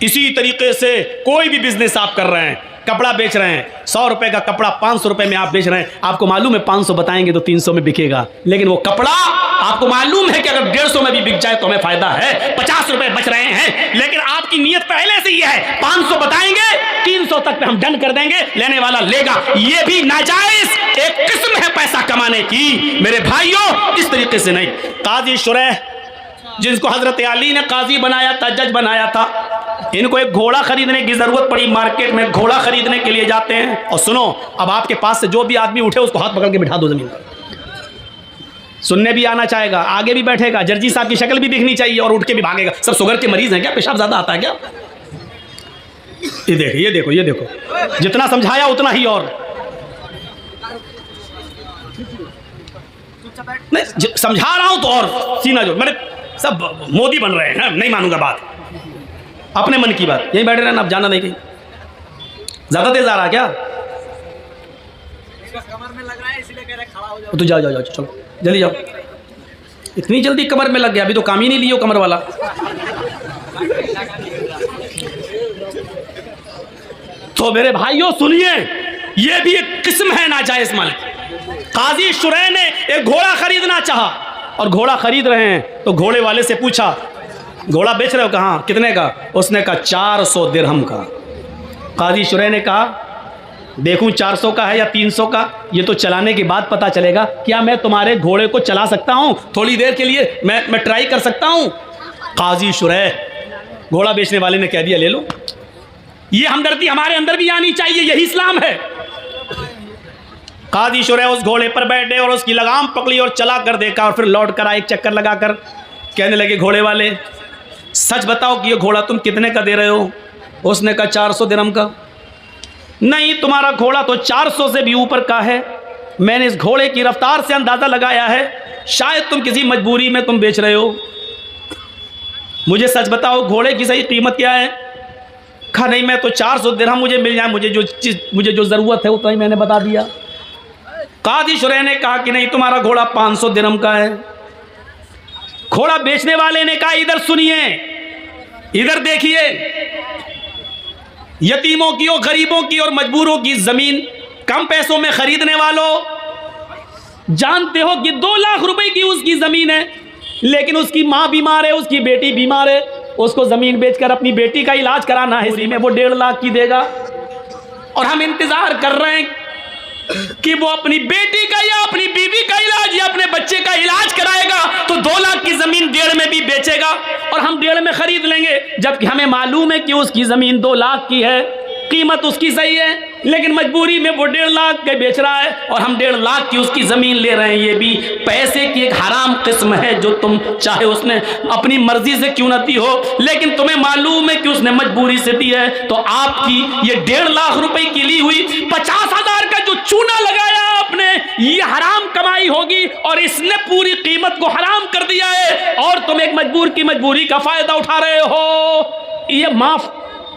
Speaker 1: इसी तरीके से कोई भी बिजनेस आप कर रहे हैं, कपड़ा बेच रहे हैं, 100 रुपए का कपड़ा 500 रुपए में आप बेच रहे हैं, आपको मालूम है 500 बताएंगे तो 300 में बिकेगा, लेकिन वो कपड़ा आपको मालूम है कि अगर 150 में भी बिक जाए तो हमें फायदा है, 50 रुपए बच रहे हैं, लेकिन आपकी नीयत पहले से ये है 500 बताएंगे 300 तक पे हम डन कर देंगे, लेने वाला लेगा। ये भी नाजायज एक किस्म है पैसा कमाने की मेरे भाइयों, इस तरीके से नहीं। काजी शुरैह जिनको हजरत अली ने काजी बनाया था, जज बनाया था, इनको एक घोड़ा खरीदने की जरूरत पड़ी, मार्केट में घोड़ा खरीदने के लिए जाते हैं। और सुनो, अब आपके पास से जो भी आदमी उठे उसको हाथ पकड़ के बिठा दो जमीन पर, सुनने भी आना चाहेगा, आगे भी बैठेगा, जर्जी साहब की शक्ल भी दिखनी चाहिए और उठ के भी भागेगा। सब शुगर के मरीज हैं क्या? पेशाब ज्यादा आता है क्या? ये देखो, जितना समझाया उतना ही और नहीं समझा रहा हूं तो और सीना जो मेरे सब मोदी बन रहे हैं। नहीं मानूंगा बात, अपने मन की बात, यहीं बैठे रहना, अब जाना नहीं कहीं। ज्यादा तेज आ रहा क्या? कमर में लग रहा है इसलिए कह रहे खड़ा हो जाओ। तो जाओ चलो जल्दी जाओ। इतनी जल्दी कमर में लग गया? अभी तो काम ही नहीं लियो कमर वाला। तो मेरे भाइयों सुनिए, ये भी एक किस्म है नाजायज माल। काजी शुरैह ने एक घोड़ा खरीदना चाहा और घोड़ा खरीद रहे हैं, तो घोड़े वाले से पूछा घोड़ा बेच रहे हो? कहाँ, कितने का? उसने कहा 400 दिरहम का। काजी शुरैह ने कहा देखूं 400 का है या 300 का, ये तो चलाने के बाद पता चलेगा। क्या मैं तुम्हारे घोड़े को चला सकता हूं थोड़ी देर के लिए? मैं ट्राई कर सकता हूं? काजी शुरैह घोड़ा बेचने वाले ने कह दिया ले लो। ये हमदर्दी हमारे अंदर भी आनी चाहिए, यही इस्लाम है। काजी शुरैह उस घोड़े पर बैठे और उसकी लगाम पकड़ी और चला कर देखा, और फिर लौट कर आए, एक चक्कर लगाकर कहने लगे घोड़े वाले सच बताओ कि ये घोड़ा तुम कितने का दे रहे हो? उसने कहा 400 दिरहम का। नहीं, तुम्हारा घोड़ा तो 400 से भी ऊपर का है, मैंने इस घोड़े की रफ्तार से अंदाज़ा लगाया है, शायद तुम किसी मजबूरी में तुम बेच रहे हो। मुझे सच बताओ घोड़े की सही कीमत क्या है? कहा नहीं, मैं तो 400 दिरहम मुझे मिल जाए, मुझे जो ज़रूरत है उतना ही मैंने बता दिया। काजी शुरैह ने कहा कि नहीं, तुम्हारा घोड़ा 500 दिरहम का है। घोड़ा बेचने वाले ने कहा इधर सुनिए, इधर देखिए, यतीमों की और गरीबों की और मजबूरों की ज़मीन कम पैसों में खरीदने वालों, जानते हो कि 2 लाख रुपए की उसकी ज़मीन है, लेकिन उसकी माँ बीमार है, उसकी बेटी बीमार है, उसको ज़मीन बेचकर अपनी बेटी का इलाज कराना है, इसी में वो 1.5 लाख की देगा। और हम इंतज़ार कर रहे हैं कि वो अपनी बेटी का या अपनी बीवी का इलाज या अपने बच्चे का इलाज कराएगा तो 2 लाख की ज़मीन 1.5 में भी बेचेगा और हम 1.5 में ख़रीद लेंगे, जबकि हमें मालूम है कि उसकी ज़मीन 2 लाख की है, कीमत उसकी सही है, लेकिन मजबूरी में वो 1.5 लाख के बेच रहा है और हम 1.5 लाख की उसकी ज़मीन ले रहे हैं। ये भी पैसे की एक हराम किस्म है जो तुम चाहे उसने अपनी मर्जी से क्यों न दी हो, लेकिन तुम्हें मालूम है कि उसने मजबूरी से दी है, तो आपकी ये 1.5 लाख रुपए की ली हुई 50,000 का जो चूना लगाया आपने, ये हराम कमाई होगी और इसने पूरी कीमत को हराम कर दिया है और तुम एक मजबूर की मजबूरी का फायदा उठा रहे हो। ये माफ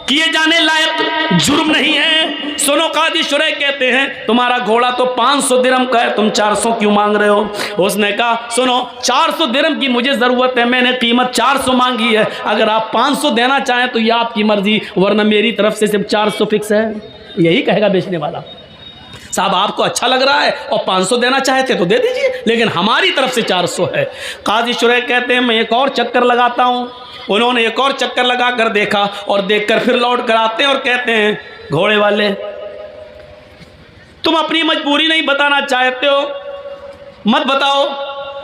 Speaker 1: किए जाने लायक जुर्म नहीं है। सुनो, काजी शुरैह कहते हैं तुम्हारा घोड़ा तो 500 दिरहम का है, तुम 400 क्यों मांग रहे हो? उसने कहा सुनो, 400 दिरहम की मुझे ज़रूरत है, मैंने कीमत 400 मांगी है, अगर आप 500 देना चाहें तो ये आपकी मर्जी, वरना मेरी तरफ से सिर्फ 400 फिक्स है। यही कहेगा बेचने वाला। साहब आपको अच्छा लग रहा है और 500 देना चाहते तो दे दीजिए, लेकिन हमारी तरफ से 400 है। काजी शुरैह कहते हैं मैं एक और चक्कर लगाता हूँ। उन्होंने एक और चक्कर लगा कर देखा और देखकर फिर लौट कर आते हैं और कहते हैं घोड़े वाले, तुम अपनी मजबूरी नहीं बताना चाहते हो, मत बताओ,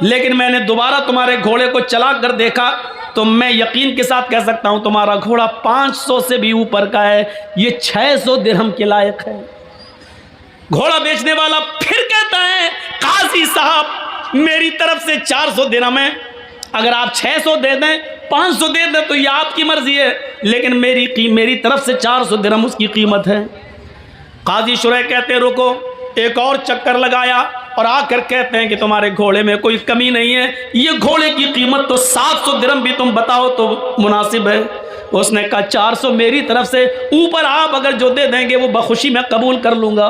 Speaker 1: लेकिन मैंने दोबारा तुम्हारे घोड़े को चला कर देखा तो मैं यकीन के साथ कह सकता हूँ तुम्हारा घोड़ा 500 से भी ऊपर का है, ये 600 दिरहम के लायक है। घोड़ा बेचने वाला फिर कहता है काजी साहब मेरी तरफ से 400 दिरहम है, अगर आप 600 दे दें, 500 दे दें तो ये आपकी मर्जी है, लेकिन मेरी तरफ से 400 दिरहम उसकी कीमत है। काजी शुरैह कहते रुको, एक और चक्कर लगाया और आकर कहते हैं कि तुम्हारे घोड़े में कोई कमी नहीं है, ये घोड़े की कीमत तो 700 दिरहम भी तुम बताओ तो मुनासिब है। उसने कहा 400 मेरी तरफ से, ऊपर आप अगर जो दे देंगे वो बखुशी मैं कबूल कर लूँगा।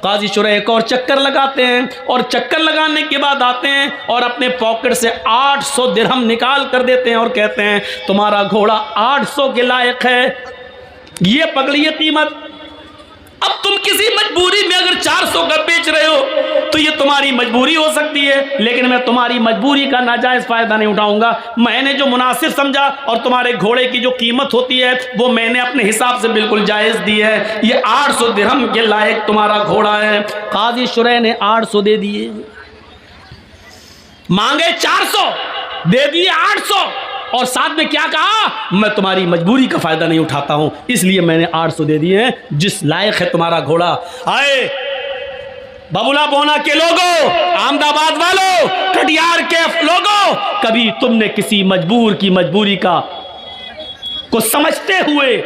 Speaker 1: काजी शुरैह एक और चक्कर लगाते हैं और चक्कर लगाने के बाद आते हैं और अपने पॉकेट से 800 दिरहम निकाल कर देते हैं और कहते हैं तुम्हारा घोड़ा 800 के लायक है, ये पकड़िए कीमत। अब तुम किसी मजबूरी में अगर 400 का बेच रहे हो तो ये तुम्हारी मजबूरी हो सकती है, लेकिन मैं तुम्हारी मजबूरी का नाजायज़ फ़ायदा नहीं उठाऊंगा। मैंने जो मुनासिब समझा और तुम्हारे घोड़े की जो कीमत होती है वो मैंने अपने हिसाब से बिल्कुल जायज़ दी है, ये 800 दिरहम के लायक तुम्हारा घोड़ा है। काजी शुरैह ने 800 दे दिए, मांगे 400, दे दिए 800 और साथ में क्या कहा, मैं तुम्हारी मजबूरी का फ़ायदा नहीं उठाता हूं, इसलिए मैंने 800 दे दिए हैं, जिस लायक है तुम्हारा घोड़ा। आए बबुला बोना के लोगों, अहमदाबाद वालों, कटियार के लोगों, कभी तुमने किसी मजबूर की मजबूरी को समझते हुए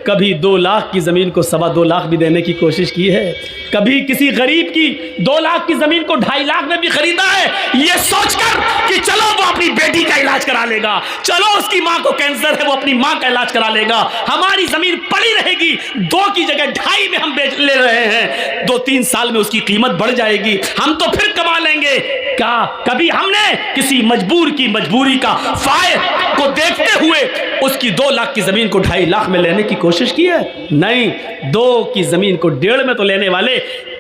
Speaker 1: कभी 2 लाख की ज़मीन को 2.25 लाख भी देने की कोशिश की है? कभी किसी गरीब की 2 लाख की ज़मीन को 2.5 लाख में भी खरीदा है, ये सोचकर कि चलो वो अपनी बेटी का इलाज करा लेगा, चलो उसकी माँ को कैंसर है वो अपनी माँ का इलाज करा लेगा, हमारी ज़मीन पड़ी रहेगी, 2 की जगह 2.5 में हम बेच ले रहे हैं, 2-3 साल में उसकी कीमत बढ़ जाएगी, हम तो फिर कमा लेंगे। क्या कभी हमने किसी मजबूर की मजबूरी का फायदा को देखते हुए उसकी 2 लाख की ज़मीन को 2.5 लाख में लेने की कोशिश की है? नहीं, 2 की ज़मीन को 1.5 में तो लेने वाले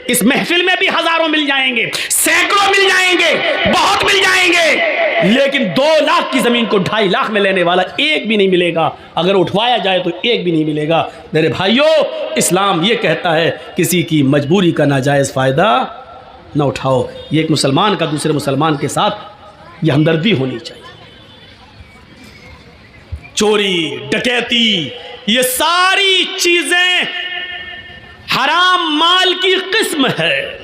Speaker 1: इस महफिल में भी हजारों मिल जाएंगे, सैकड़ों मिल जाएंगे, बहुत मिल जाएंगे, लेकिन 2 लाख की ज़मीन को 2.5 लाख में लेने वाला एक भी नहीं मिलेगा। अगर उठवाया जाए तो एक भी नहीं मिलेगा। मेरे भाइयों, इस्लाम ये कहता है किसी की मजबूरी का नाजायज़ फ़ायदा न उठाओ। ये एक मुसलमान का दूसरे मुसलमान के साथ ये हमदर्दी होनी चाहिए। चोरी, डकैती, ये सारी चीजें हराम माल की किस्म है।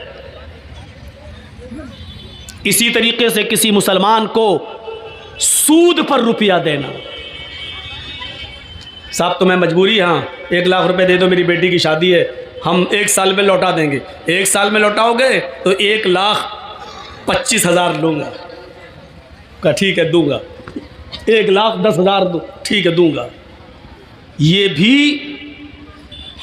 Speaker 1: इसी तरीके से किसी मुसलमान को सूद पर रुपया देना, साहब तुम्हें मजबूरी, हाँ 1 लाख रुपए दे दो, मेरी बेटी की शादी है, हम 1 साल में लौटा देंगे। 1 साल में लौटाओगे तो 1,25,000 लूँगा। का ठीक है दूंगा। 1,10,000 दो, ठीक है दूंगा। ये भी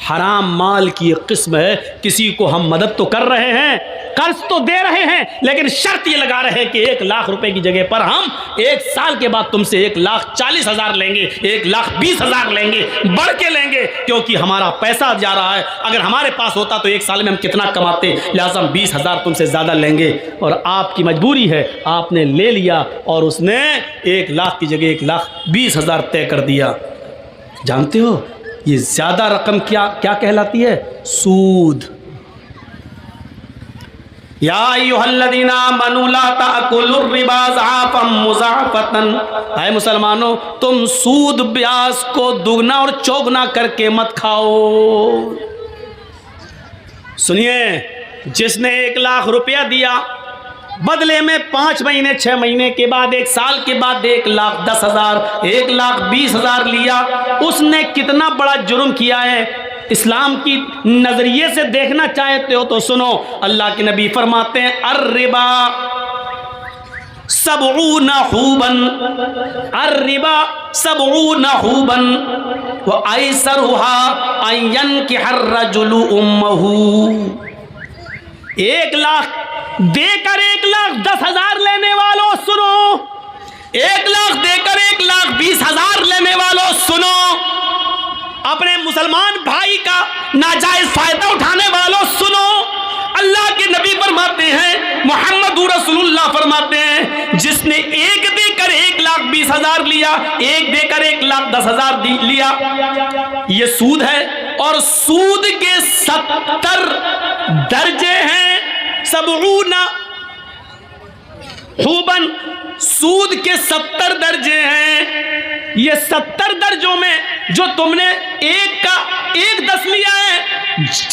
Speaker 1: हराम माल की एक किस्म है। किसी को हम मदद तो कर रहे हैं, कर्ज तो दे रहे हैं, लेकिन शर्त ये लगा रहे हैं कि 1,00,000 रुपए की जगह पर हम 1 साल के बाद तुमसे 1,40,000 लेंगे, 1,20,000 लेंगे, बढ़ के लेंगे, क्योंकि हमारा पैसा जा रहा है। अगर हमारे पास होता तो 1 साल में हम कितना कमाते, लिहाजा हम 20,000 तुमसे ज़्यादा लेंगे। और आपकी मजबूरी है, आपने ले लिया और उसने 1,00,000 की जगह 1,20,000 तय कर दिया। जानते हो ये ज्यादा रकम क्या क्या कहलाती है? सूद। या अय्युहल्लज़ीना आमनू ला ताकुलुर रिबा ज़आफ़न मुज़ाफ़तन, ऐ मुसलमानों तुम सूद ब्याज को दुगना और चौगुना करके मत खाओ। सुनिए, जिसने 1,00,000 रुपया दिया, बदले में 5 महीने 6 महीने के बाद 1 साल के बाद 1,10,000 1,20,000 लिया, उसने कितना बड़ा जुर्म किया है। इस्लाम की नजरिए से देखना चाहते हो तो सुनो, अल्लाह के नबी फरमाते हैं अर्रिबा सबऊन हुबन, अर्रिबा सबऊन हुबन व ऐसरुहा अन यनकिहर रजुलु उम्महु। 1,00,000 देकर 1,10,000 लेने वालों सुनो, 1,00,000 देकर 1,20,000 लेने वालों सुनो, अपने मुसलमान भाई का नाजायज फायदा उठाने वालों सुनो। अल्लाह के नबी फरमाते हैं, मोहम्मद रसूलुल्लाह फरमाते हैं, जिसने 1 देकर 1,20,000 लिया, 1 देकर 1,10,000 लिया, ये सूद है। और सूद के 70 दर्जे हैं। सबऊना हुबन, सूद के 70 दर्जे हैं। ये 70 दर्जों में जो तुमने 1 लिया है,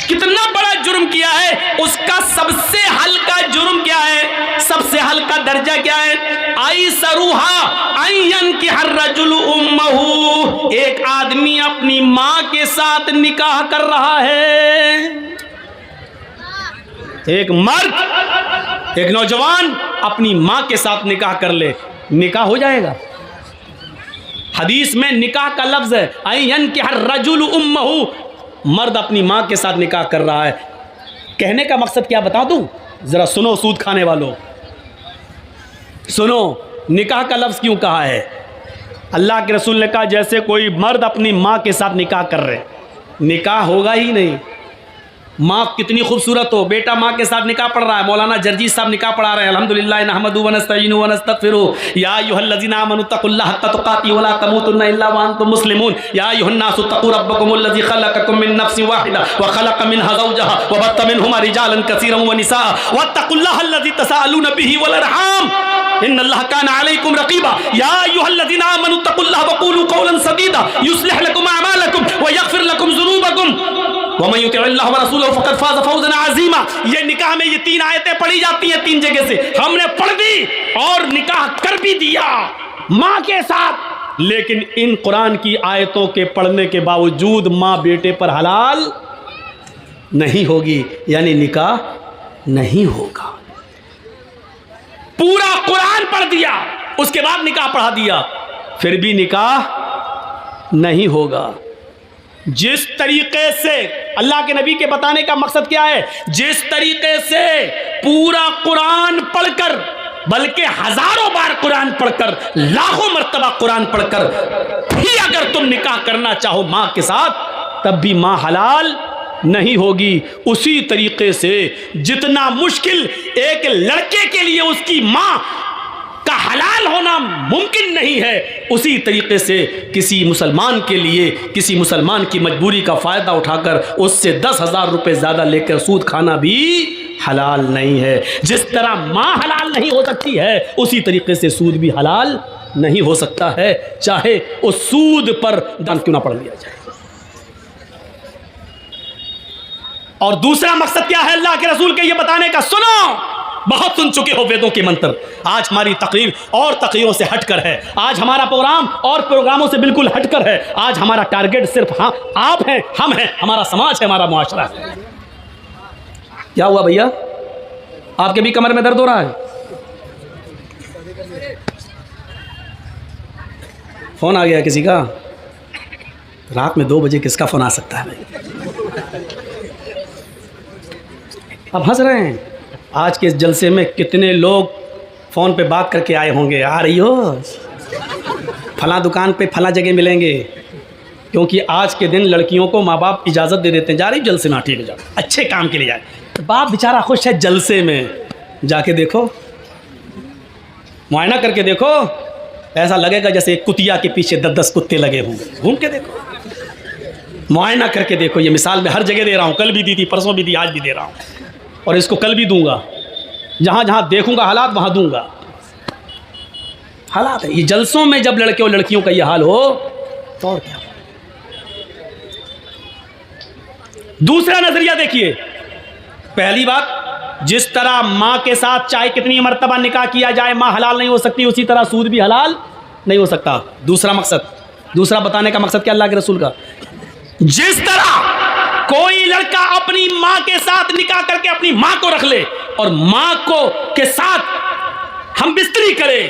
Speaker 1: कितना बड़ा जुर्म किया है। उसका सबसे हल्का जुर्म क्या है, सबसे हल्का दर्जा क्या है? आई सरूहा अयन की हर रजुल उम्महू, एक आदमी अपनी मां के साथ निकाह कर रहा है। एक मर्द, एक नौजवान अपनी मां के साथ निकाह कर ले, निकाह हो जाएगा। हदीस में निकाह का लफ्ज है अयन के हर रजुल उम्महू, मर्द अपनी मां के साथ निकाह कर रहा है। कहने का मकसद क्या बता दूं, जरा सुनो सूद खाने वालों, सुनो निकाह का लफ्ज क्यों कहा है। अल्लाह के रसूल ने कहा जैसे कोई मर्द अपनी मां के साथ निकाह कर रहे, निकाह होगा ही नहीं। माँ कितनी खूबसूरत हो, बेटा माँ के साथ निकाह पढ़ रहा है। मौलाना जर्जी साहब निकाह पढ़ा रहे हैं। अल्हम्दुलिल्लाह नहमदुहु व नस्तईनुहु व नस्तगफिरुहु। या अय्युहल्लज़ीना आमनू तक़ुल्लाह हक़्क़ तुक़ातिही व ला तमूतुन्ना इल्ला व अंतुम मुस्लिमून। या अय्युहन्नासु तक़ू रब्बकुमुल्लज़ी ख़लक़कुम मिन नफ़्सिन वाहिदा व ख़लक़ मिनहा ज़ौजहा व बत्थ मिनहुमा रिजालन कसीरन व निसाअ वत्तक़ुल्लाहल्लज़ी तसाअलूना बिही वल अरहाम इन्नल्लाह काना अलैकुम रक़ीबा। या अय्युहल्लज़ीना आमनू तक़ुल्लाह व क़ूलू क़ौलन सदीदा युस्लिह लकुम अअमालकुम व यग़फ़िर लकुम ज़ुनूबकुम व मन युतिअल्लाह व रसूलहु फ़क़द फ़ाज़ फ़ौज़न अज़ीमा। ये निकाह में ये 3 आयतें पढ़ी जाती हैं 3 जगह से, हमने पढ़ दी और निकाह कर भी दिया माँ के साथ। लेकिन इन कुरान की आयतों के पढ़ने के बावजूद माँ बेटे पर हलाल नहीं होगी, यानी निकाह नहीं होगा। पूरा कुरान पढ़ दिया, उसके बाद निकाह पढ़ा दिया, फिर भी निकाह नहीं होगा। जिस तरीके से अल्लाह के नबी के बताने का मकसद क्या है, जिस तरीके से पूरा कुरान पढ़कर, बल्कि हजारों बार कुरान पढ़कर, लाखों मर्तबा कुरान पढ़कर भी अगर तुम निकाह करना चाहो माँ के साथ, तब भी माँ हलाल नहीं होगी। उसी तरीके से जितना मुश्किल एक लड़के के लिए उसकी माँ का हलाल होना मुमकिन नहीं है, उसी तरीके से किसी मुसलमान के लिए, किसी मुसलमान की मजबूरी का फ़ायदा उठाकर उससे 10,000 रुपये ज़्यादा लेकर सूद खाना भी हलाल नहीं है। जिस तरह माँ हलाल नहीं हो सकती है, उसी तरीके से सूद भी हलाल नहीं हो सकता है, चाहे उस सूद पर दान क्यों ना पढ़ लिया जाए। और दूसरा मकसद क्या है अल्लाह के रसूल के ये बताने का, सुनो, बहुत सुन चुके हो वेदों के मंत्र। आज हमारी तकरीर और तकरीरों से हटकर है, आज हमारा प्रोग्राम और प्रोग्रामों से बिल्कुल हटकर है। आज हमारा टारगेट सिर्फ हाँ आप हैं, हम हैं, हमारा समाज है, हमारा मुआशरा है। क्या हुआ भैया, आपके भी कमर में दर्द हो रहा है? फ़ोन आ गया किसी का। रात में 2 बजे किसका फ़ोन आ सकता है भाई? अब हंस रहे हैं। आज के इस जलसे में कितने लोग फ़ोन पे बात करके आए होंगे, आ रही हो फलां दुकान पे फलां जगह मिलेंगे, क्योंकि आज के दिन लड़कियों को माँ बाप इजाज़त दे देते हैं, जा रही जलसे में, ठीक है जा, अच्छे काम के लिए जाए। तो बाप बेचारा खुश है जलसे में, जाके देखो, मुआयना करके देखो, ऐसा लगेगा जैसे एक कुतिया के पीछे 10-10 कुत्ते लगे होंगे। घूम के देखो, मुआयना करके देखो। ये मिसाल मैं हर जगह दे रहा हूँ, कल भी दी थी, परसों भी दी, आज भी दे रहा हूँ, और इसको कल भी दूंगा। जहाँ जहाँ देखूंगा हालात वहाँ दूंगा। हालात है ये जलसों में, जब लड़के और लड़कियों का ये हाल हो तो और क्या। दूसरा नजरिया देखिए। पहली बात, जिस तरह माँ के साथ चाहे कितनी मर्तबा निकाह किया जाए माँ हलाल नहीं हो सकती, उसी तरह सूद भी हलाल नहीं हो सकता। दूसरा मकसद, दूसरा बताने का मकसद क्या अल्लाह के रसूल का, जिस तरह कोई लड़का अपनी माँ के साथ निकाह करके अपनी माँ को रख ले और माँ को के साथ हम बिस्तरी करे,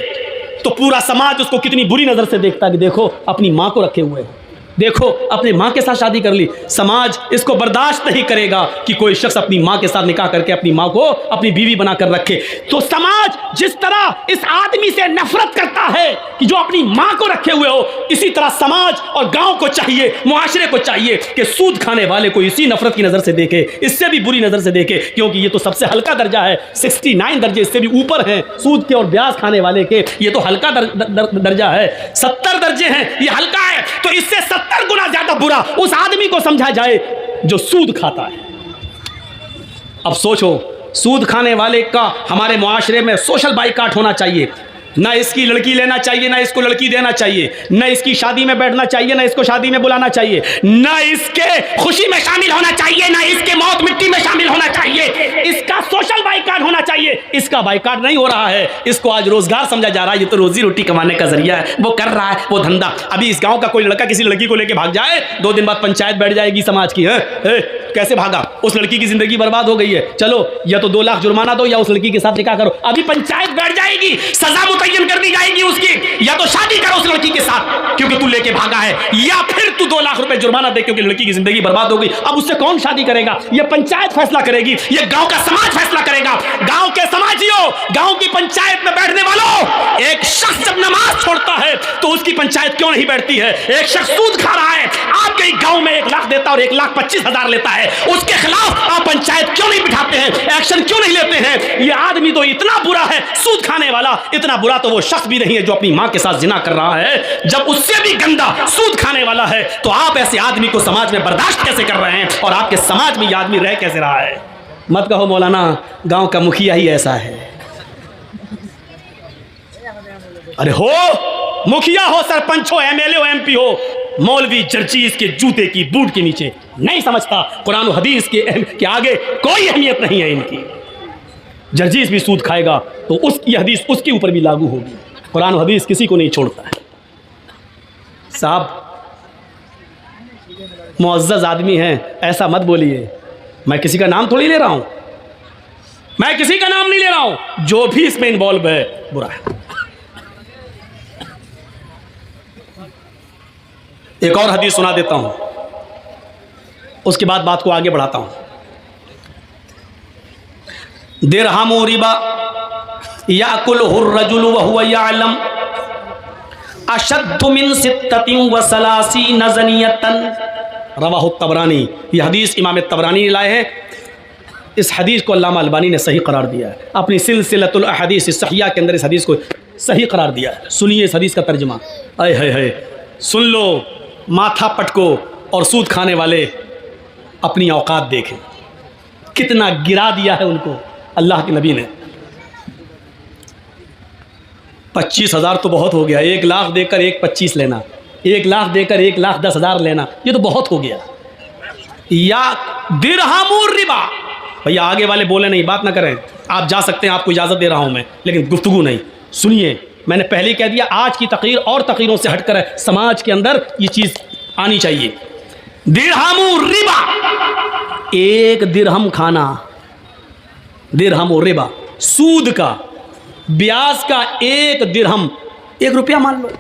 Speaker 1: तो पूरा समाज उसको कितनी बुरी नजर से देखता है कि देखो अपनी माँ को रखे हुए हैं, देखो अपनी माँ के साथ शादी कर ली। समाज इसको बर्दाश्त नहीं करेगा कि कोई शख्स अपनी माँ के साथ निकाह करके अपनी माँ को अपनी बीवी बनाकर रखे। तो समाज जिस तरह इस आदमी से नफरत करता है कि जो अपनी माँ को रखे हुए हो, इसी तरह समाज और गांव को चाहिए, मुआशरे को चाहिए कि सूद खाने वाले को इसी नफरत की नज़र से देखे, इससे भी बुरी नज़र से देखे, क्योंकि ये तो सबसे हल्का दर्जा है। 69 दर्जे इससे भी ऊपर हैं सूद के और ब्याज खाने वाले के, ये तो हल्का दर्जा है। 70 दर्जे हैं, ये हल्का है। तो इससे 70 गुना ज्यादा बुरा उस आदमी को समझा जाए जो सूद खाता है। अब सोचो, सूद खाने वाले का हमारे मुआशरे में सोशल बाइकाट होना चाहिए। ना इसकी लड़की लेना चाहिए, ना इसको लड़की देना चाहिए, ना इसकी शादी में बैठना चाहिए, ना इसको शादी में बुलाना चाहिए, ना इसके खुशी में शामिल होना चाहिए, ना इसके मौत मिट्टी में शामिल होना चाहिए। इसका सोशल बाइकाट होना चाहिए। इसका बाइकाट नहीं हो रहा है, इसको आज रोजगार समझा जा रहा है। ये तो रोजी रोटी कमाने का जरिया है, वो कर रहा है वो धंधा। अभी इस गांव का कोई लड़का किसी लड़की को लेकर भाग जाए, 2 दिन बाद पंचायत बैठ जाएगी समाज की, है कैसे भागा, उस लड़की की जिंदगी बर्बाद हो गई है, चलो या तो 2 लाख जुर्माना दो या उस लड़की के साथ निकाह करो। अभी पंचायत बैठ जाएगी, सजा मुतय्यन कर दी जाएगी उसकी, या तो शादी करो उस लड़की के साथ क्योंकि तू लेके भागा है, या फिर तू 2 लाख रुपए जुर्माना दे क्योंकि लड़की की जिंदगी बर्बाद हो गई। अब उससे कौन शादी करेगा? ये पंचायत फैसला करेगी, ये गांव का समाज फैसला करेगा। गांव के समाजियों, गांव की पंचायत में बैठने वालों, एक शख्स जब नमाज छोड़ता है तो उसकी पंचायत क्यों नहीं बैठती है? एक शख्स सूद खा रहा है, आपके गांव में 1 लाख देता और 1,25,000 लेता है, उसके खिलाफ आप पंचायत क्यों नहीं बिठाते हैं, एक्शन क्यों नहीं लेते हैं? ये आदमी तो इतना बुरा है, सूद खाने वाला, इतना बुरा तो वो शख्स भी नहीं है जो अपनी मां के साथ जिना कर रहा है। जब उससे भी गंदा सूद खाने वाला है तो आप ऐसे आदमी को समाज में बर्दाश्त कैसे कर रहे हैं और आपके समाज में ये आदमी रह कैसे रहा है? मत कहो मौलाना गांव का मुखिया ही ऐसा है। अरे हो मुखिया हो, सरपंच हो, एमएलए हो, एमपी हो, मौलवी जर्जीस के जूते की बूट के नीचे नहीं समझता, कुरान और हदीस के आगे कोई अहमियत नहीं है इनकी। जर्जीस भी सूद खाएगा तो उसकी हदीस उसके ऊपर भी लागू होगी। कुरान और हदीस किसी को नहीं छोड़ता है। साहब मुअज़्ज़ज़ आदमी हैं, ऐसा मत बोलिए। मैं किसी का नाम थोड़ी ले रहा हूं, मैं किसी का नाम नहीं ले रहा हूं, जो भी इसमें इन्वॉल्व है बुरा है। एक और हदीस सुना देता हूं, उसके बाद बात को आगे बढ़ाता हूं। दिरहमु रिबा याकुलहु अर्रजुलु व हुवा यअलम अशद्दु मिन सित्ततिन व सलासीन ज़नियतन, रवाहु तबरानी। यह हदीस इमाम तबरानी ने लाए हैं। इस हदीस को अल्लामा अलबानी ने सही करार दिया है, अपनी सिलसिलतुल अहादीस सहिया के अंदर इस हदीस को सही करार दिया है। सुनिए इस हदीस का तर्जुमा। आए है सुन लो, माथा पटको और सूद खाने वाले अपनी औकात देखें, कितना गिरा दिया है उनको अल्लाह के नबी ने। 25,000 तो बहुत हो गया, 1 लाख देकर 1,25,000 लेना, 1 लाख देकर 1,10,000 लेना, ये तो बहुत हो गया। या दिरहमुर रिबा, भैया आगे वाले बोले नहीं, बात ना करें, आप जा सकते हैं, आपको इजाज़त दे रहा हूं मैं, लेकिन गुफ्तगू नहीं। सुनिए, मैंने पहले कह दिया आज की तकरीर और तकरीरों से हटकर है, समाज के अंदर ये चीज़ आनी चाहिए। दिरहमुर रिबा, 1 दिरहम खाना, दिरहमुर रिबा सूद का, ब्याज का 1 दिरहम, 1 रुपया मान लो,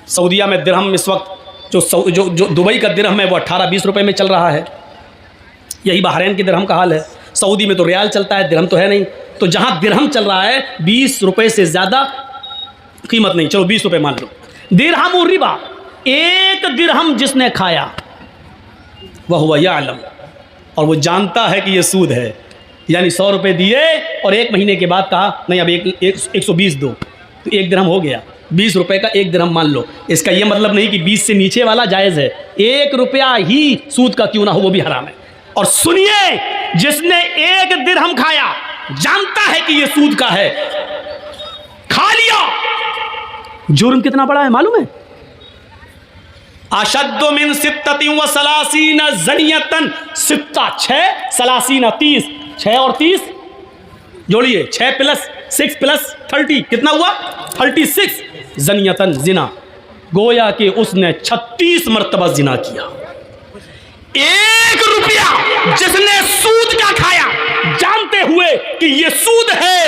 Speaker 1: सऊदीया में दिरहम इस वक्त जो दुबई का दिरहम है वो 18-20 रुपए में चल रहा है। यही बहरीन के दिरहम का हाल है। सऊदी में तो रियाल चलता है, दिरहम तो है नहीं। तो जहाँ दिरहम चल रहा है 20 रुपए से ज़्यादा कीमत नहीं, चलो 20 रुपए मान लो। दिरहम और रिबा, एक दिरहम जिसने खाया वह हुआ यालम, और वो जानता है कि ये सूद है। यानी 100 रुपये दिए और 1 महीने के बाद कहा नहीं अब 120 दो, तो 1 दिरहम हो गया। 20 रुपये का 1 दिरहम मान लो। इसका ये मतलब नहीं कि 20 से नीचे वाला जायज़ है, 1 रुपया ही सूद का क्यों ना हो वो भी हराम है। और सुनिए, जिसने 1 दिरहम खाया जानता है कि ये सूद का है, खा लिया, जुर्म कितना बड़ा है मालूम है? अशद्दु मिन सित्ततिन व सलासीन ज़नियतन, सित्ता 6 सलासीन 30, 6 और 30 जोड़िए, 6 + 6 + 30 कितना हुआ? 36 ज़नियतन, जिना। गोया कि उसने 36 मरतबा जिना किया। 1 रुपया जिसने सूद का खाया जानते हुए कि ये सूद है,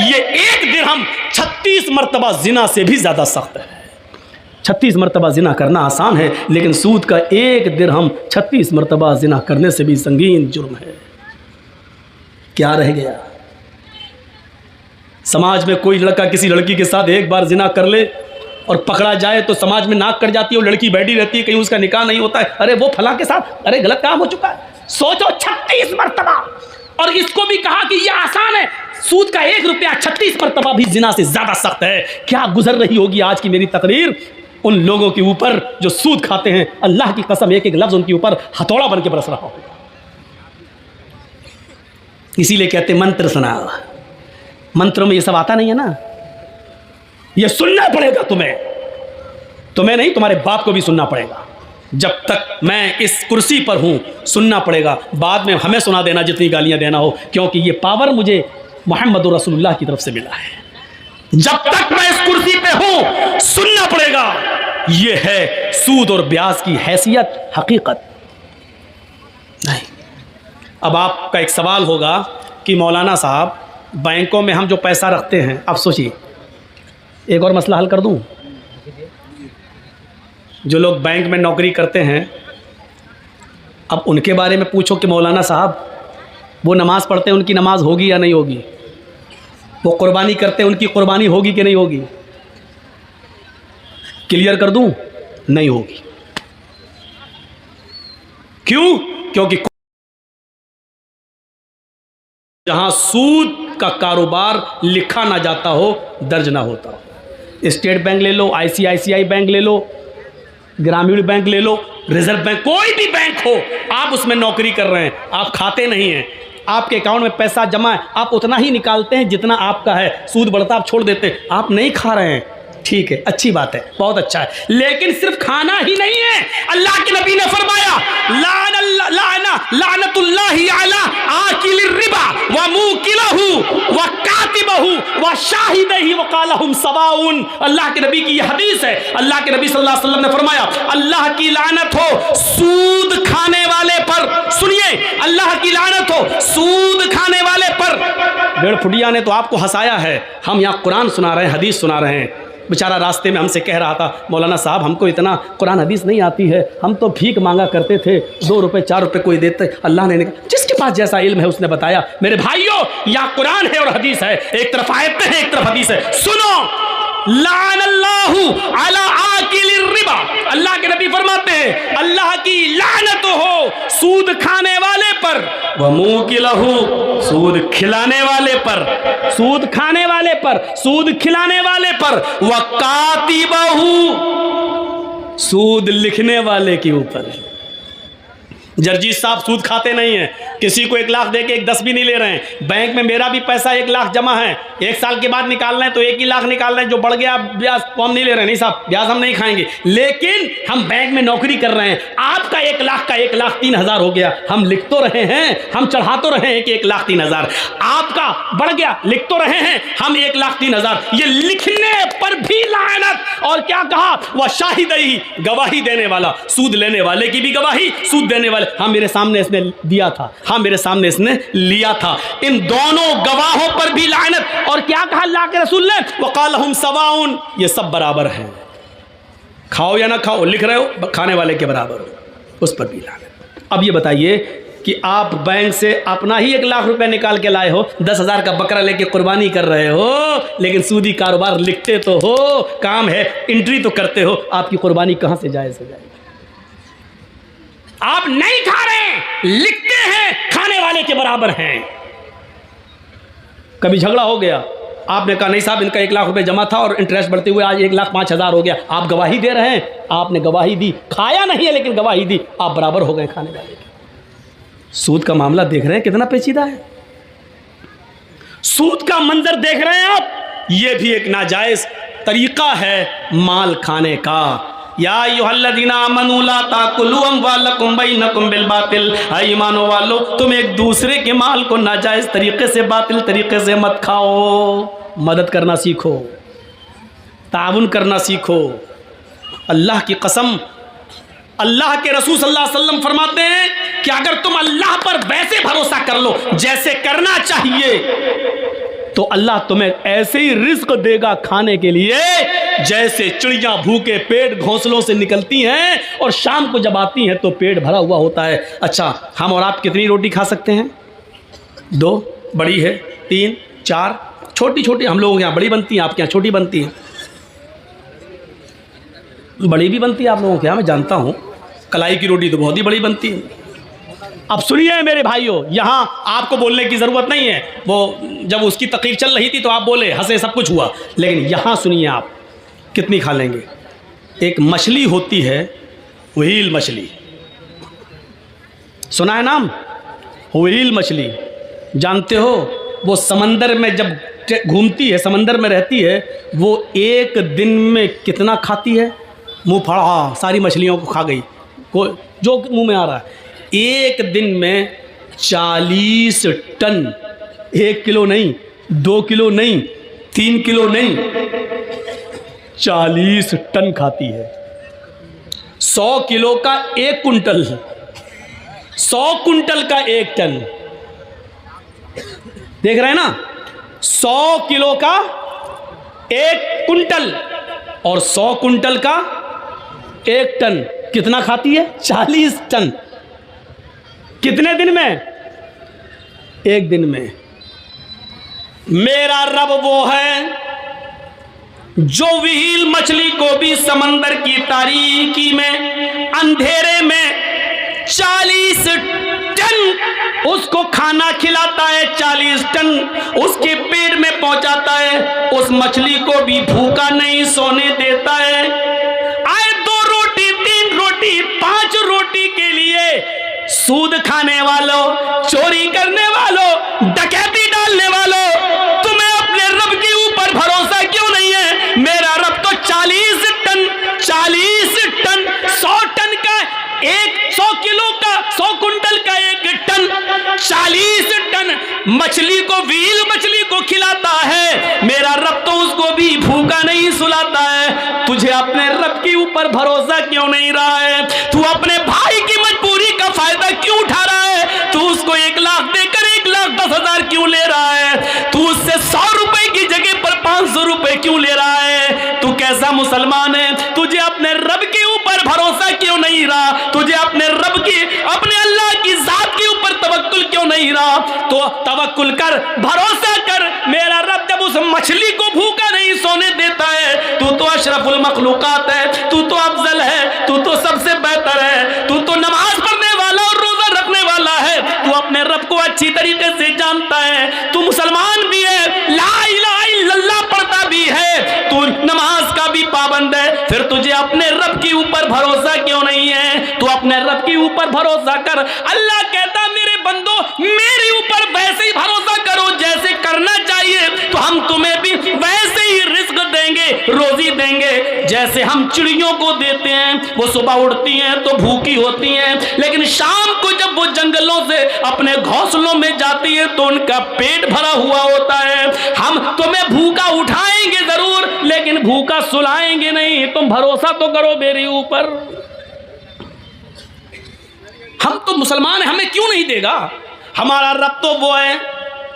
Speaker 1: ये 1 दिरहम 36 मरतबा जिना से भी ज़्यादा सख्त है। 36 मरतबा जिना करना आसान है, लेकिन सूद का 1 दिरहम 36 मरतबा जिना करने से भी संगीन जुर्म है। क्या रह गया? समाज में कोई लड़का किसी लड़की के साथ एक बार जिना कर ले और पकड़ा जाए तो समाज में नाक कट जाती है, और लड़की बैठी रहती है, कहीं उसका निकाह नहीं होता है, अरे वो फला के साथ, अरे गलत काम हो चुका है। सोचो 36 मरतबा, और इसको भी कहा कि यह आसान है। सूद का 1 रुपया 36 मरतबा भी जिना से ज़्यादा सख्त है। क्या गुजर रही होगी आज की मेरी तकरीर उन लोगों के ऊपर जो सूद खाते हैं। अल्लाह की कसम, एक एक लफ्ज़ उनके ऊपर हथौड़ा बन के बरस रहा हो। इसीलिए कहते मंत्र सुना, मंत्रों में ये सब आता नहीं है ना, ये सुनना पड़ेगा तुम्हें नहीं, तुम्हारे बाप को भी सुनना पड़ेगा। जब तक मैं इस कुर्सी पर हूं सुनना पड़ेगा, बाद में हमें सुना देना जितनी गालियां देना हो, क्योंकि ये पावर मुझे मोहम्मद रसूलुल्लाह की तरफ से मिला है। जब तक मैं इस कुर्सी पे हूं सुनना पड़ेगा। ये है सूद और ब्याज की हैसियत, हकीकत नहीं। अब आपका एक सवाल होगा कि मौलाना साहब, बैंकों में हम जो पैसा रखते हैं, आप सोचिए, एक और मसला हल कर दूं। जो लोग बैंक में नौकरी करते हैं, अब उनके बारे में पूछो कि मौलाना साहब वो नमाज़ पढ़ते हैं, उनकी नमाज होगी या नहीं होगी? वो कुर्बानी करते हैं, उनकी कुर्बानी होगी कि नहीं होगी? क्लियर कर दूं, नहीं होगी। क्यों? क्योंकि जहां सूद का कारोबार लिखा ना जाता हो, दर्ज ना होता हो। स्टेट बैंक ले लो, ICICI बैंक ले लो, ग्रामीण बैंक ले लो, रिजर्व बैंक, कोई भी बैंक हो, आप उसमें नौकरी कर रहे हैं, आप खाते नहीं हैं, आपके अकाउंट में पैसा जमा है, आप उतना ही निकालते हैं जितना आपका है, सूद बढ़ता आप छोड़ देते हैं, आप नहीं खा रहे हैं, ठीक है, अच्छी बात है, बहुत अच्छा है। लेकिन सिर्फ खाना ही नहीं है। अल्लाह के नबी ने फरमाया, लानतुल्लाहि अला आकिलिर रिबा व मुकिलहु व कातिबहु व शाहिदही व कालहुम सवाउन। अल्लाह के नबी की यह हदीस है। अल्लाह के नबी सल्लल्लाहु अलैहि वसल्लम ने फरमाया, अल्लाह की लानत हो सूद खाने वाले पर। सुनिए, अल्लाह की लानत हो सूद खाने वाले पर। डेढ़ फुटिया ने तो आपको हंसाया है, हम यहाँ कुरान सुना रहे हैं, हदीस सुना रहे हैं। बेचारा रास्ते में हमसे कह रहा था, मौलाना साहब हमको इतना कुरान हदीस नहीं आती है, हम तो भीख मांगा करते थे, 2 रुपए 4 रुपए कोई देते। अल्लाह ने जिसके पास जैसा इल्म है उसने बताया। मेरे भाइयों, यहाँ कुरान है और हदीस है, एक तरफ आयत है एक तरफ हदीस है। सुनो, लानल्लाहु अला आकिलिर रिबा, अल्लाह के नबी फरमाते हैं अल्लाह की लानत हो सूद खाने वाले पर, व मुकिलहु सूद खिलाने वाले पर, सूद खाने वाले पर, सूद खिलाने वाले पर, व कातिबहु सूद लिखने वाले के ऊपर। जर्जी साहब सूद खाते नहीं हैं, किसी को 1 लाख दे के 10 भी नहीं ले रहे हैं। बैंक में मेरा भी पैसा 1 लाख जमा है, 1 साल के बाद निकालना है तो 1 ही लाख निकाल रहे हैं, जो बढ़ गया ब्याज तो हम नहीं ले रहे हैं। नहीं साहब, ब्याज हम नहीं खाएंगे, लेकिन हम बैंक में नौकरी कर रहे हैं। आपका 1 लाख का 1,03,000 हो गया, हम लिख तो रहे हैं, हम चढ़ा तो रहे हैं कि 1,03,000, आपका बढ़ गया, लिख तो रहे हैं हम 1,03,000। ये लिखने पर भी लानत। और क्या कहा, वह शाहिदही, गवाही देने वाला, सूद लेने वाले की भी गवाही, सूद देने वाले, हाँ मेरे सामने इसने दिया था, हाँ मेरे सामने इसने लिया था, इन दोनों गवाहों पर भी लानत। और क्या कहा अल्लाह के रसूल ने, वक़ालहुम सवाउन, ये सब बराबर हैं, खाओ या ना खाओ, लिख रहे हो खाने वाले के बराबर हो, उस पर भी लानत। अब ये बताइए कि आप बैंक से अपना ही 1 लाख रुपए निकाल के लाए हो, 10,000 का बकरा लेके कुर्बानी कर रहे हो, लेकिन सूदी कारोबार लिखते तो हो, काम है, एंट्री तो करते हो, आपकी कुर्बानी कहां से जायज़ हो जाएगी? आप नहीं खा रहे, लिखते हैं, खाने वाले के बराबर हैं। कभी झगड़ा हो गया, आपने कहा नहीं साहब इनका 1 लाख रुपए जमा था और इंटरेस्ट बढ़ते हुए आज 1,05,000 हो गया, आप गवाही दे रहे हैं, आपने गवाही दी, खाया नहीं है लेकिन गवाही दी, आप बराबर हो गए खाने वाले के। सूद का मामला देख रहे हैं कितना पेचीदा है, सूद का मंजर देख रहे हैं आप, ये भी एक नाजायज तरीका है माल खाने का। या अय्युहल्लज़ीना आमनू ला ताकुलू अम्वालकुम बैनकुम बिल बातिल, ईमानो वालो तुम एक दूसरे के माल को नाजायज तरीके से, बातिल तरीके से मत खाओ। मदद करना सीखो, ताउन करना सीखो। अल्लाह की कसम, अल्लाह के रसूल सल्लल्लाहु अलैहि वसल्लम फरमाते हैं कि अगर तुम अल्लाह पर वैसे भरोसा कर लो जैसे करना चाहिए, तो अल्लाह तुम्हें ऐसे ही रिज्क देगा खाने के लिए जैसे चिड़ियां भूखे पेट घोंसलों से निकलती हैं और शाम को जब आती हैं तो पेट भरा हुआ होता है। अच्छा, हम और आप कितनी रोटी खा सकते हैं? 2 बड़ी है, 3 4 छोटी छोटी, हम लोगों के यहाँ बड़ी बनती हैं, आपके यहाँ छोटी बनती हैं। बड़ी भी बनती है आप लोगों के यहाँ, मैं जानता हूँ, कलाई की रोटी तो बहुत ही बड़ी बनती है। अब सुनिए मेरे भाइयों, यहाँ आपको बोलने की ज़रूरत नहीं है, वो जब उसकी तकरीर चल रही थी तो आप बोले, हंसे, सब कुछ हुआ, लेकिन यहाँ सुनिए आप कितनी खा लेंगे। एक मछली होती है, व्हेल मछली, सुना है नाम? व्हेल मछली, जानते हो वो समंदर में जब घूमती है, समंदर में रहती है, वो एक दिन में कितना खाती है? मुंह फाड़ा सारी मछलियों को खा गई, कोई जो मुंह में आ रहा है। एक दिन में 40 टन, 1 किलो नहीं, 2 किलो नहीं, 3 किलो नहीं, 40 टन खाती है। 100 किलो का 1 कुंटल, 100 कुंटल का 1 टन, देख रहे हैं ना? 100 किलो का 1 कुंटल और 100 कुंटल का 1 टन, कितना खाती है? 40 टन। कितने दिन में? 1 दिन में। मेरा रब वो है जो व्हेल मछली को भी समंदर की तारीकी में, अंधेरे में 40 टन उसको खाना खिलाता है, 40 टन उसके पेट में पहुंचाता है, उस मछली को भी भूखा नहीं सोने देता है। आए 2 रोटी, 3 रोटी, 5 रोटी के लिए सूद खाने वालों, चोरी करने वालों, डकैती डालने वालों, तुम्हें अपने रब के ऊपर भरोसा क्यों नहीं है? मेरा रब तो 40 टन, 100 टन का 100 किलो का, 100 कुंटल का 1 टन, 40 टन मछली को, व्हेल मछली को खिलाता है। मेरा रब तो उसको भी भूखा नहीं सुलाता है। तुझे अपने रब के ऊपर भरोसा क्यों नहीं रहा है? तू अपने भाई की मजबूरी का फायदा क्यों उठा रहा है? तू उसको 1 लाख देकर 1,10,000 क्यों ले रहा है? तू उससे 100 रुपए की जगह पर 500 रुपए क्यों ले रहा है? तू कैसा मुसलमान है? तुझे अपने रब के ऊपर भरोसा क्यों नहीं रहा? तुझे अपने रब की, अपने अल्लाह की जात के ऊपर तवक्कुल क्यों नहीं रहा? तो तवक्कुल कर, भरोसा कर। मेरा रब जब उस मछली को भूखा नहीं सोने देता है, तू तो अशरफुल मखलूकात है, तू तो अफजल है, तू तो सबसे बेहतर है, तू तो नमाज पढ़ने वाला और रोजा रखने वाला है, तू अपने रब को अच्छी तरीके से जानता है, तू मुसलमान भी है, ला इलाहा इल्लल्लाह पढ़ता भी है, तू नमाज का भी पाबंद है, फिर तुझे अपने रब के ऊपर भरोसा क्यों नहीं है? तू अपने रब के ऊपर भरोसा कर। अल्लाह कहता मेरे बंदो मेरे ऊपर वैसे ही भरोसा करो जैसे करना चाहिए, तो हम तुम्हें भी वैसे ही रिज्क देंगे, रोजी देंगे, जैसे हम चिड़ियों को देते हैं। वो सुबह उड़ती हैं तो भूखी होती हैं, लेकिन शाम को जब वो जंगलों से अपने घोंसलों में जाती है तो उनका पेट भरा हुआ होता है। हम तुम्हें भूखा उठाएंगे जरूर, लेकिन भूखा सुलाएंगे नहीं। तुम भरोसा तो करो मेरे ऊपर। हम तो मुसलमान हैं, हमें क्यों नहीं देगा? हमारा रब तो वो है,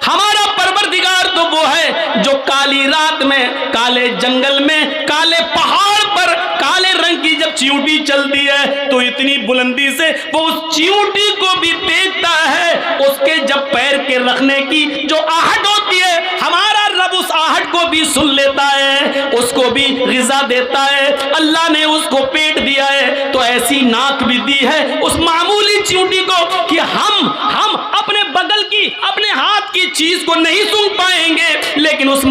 Speaker 1: हमारा परवरदिगार तो वो है जो काली रात में, काले जंगल में, काले पहाड़ पर, काले रंग की चींटी चलती है तो इतनी बुलंदी से वो उस चींटी को भी देखता है, उसके जब पैर के रखने की जो आहट होती है, हमारा रब उस आहट को भी सुन लेता है, उसको भी ग़िज़ा देता है। अल्लाह ने उसको पेट दिया है तो ऐसी नाक भी दी है उस मामूली चींटी को कि हम अपने बगल की, अपने हाथ की चीज को नहीं सूंघ पाएंगे, लेकिन उस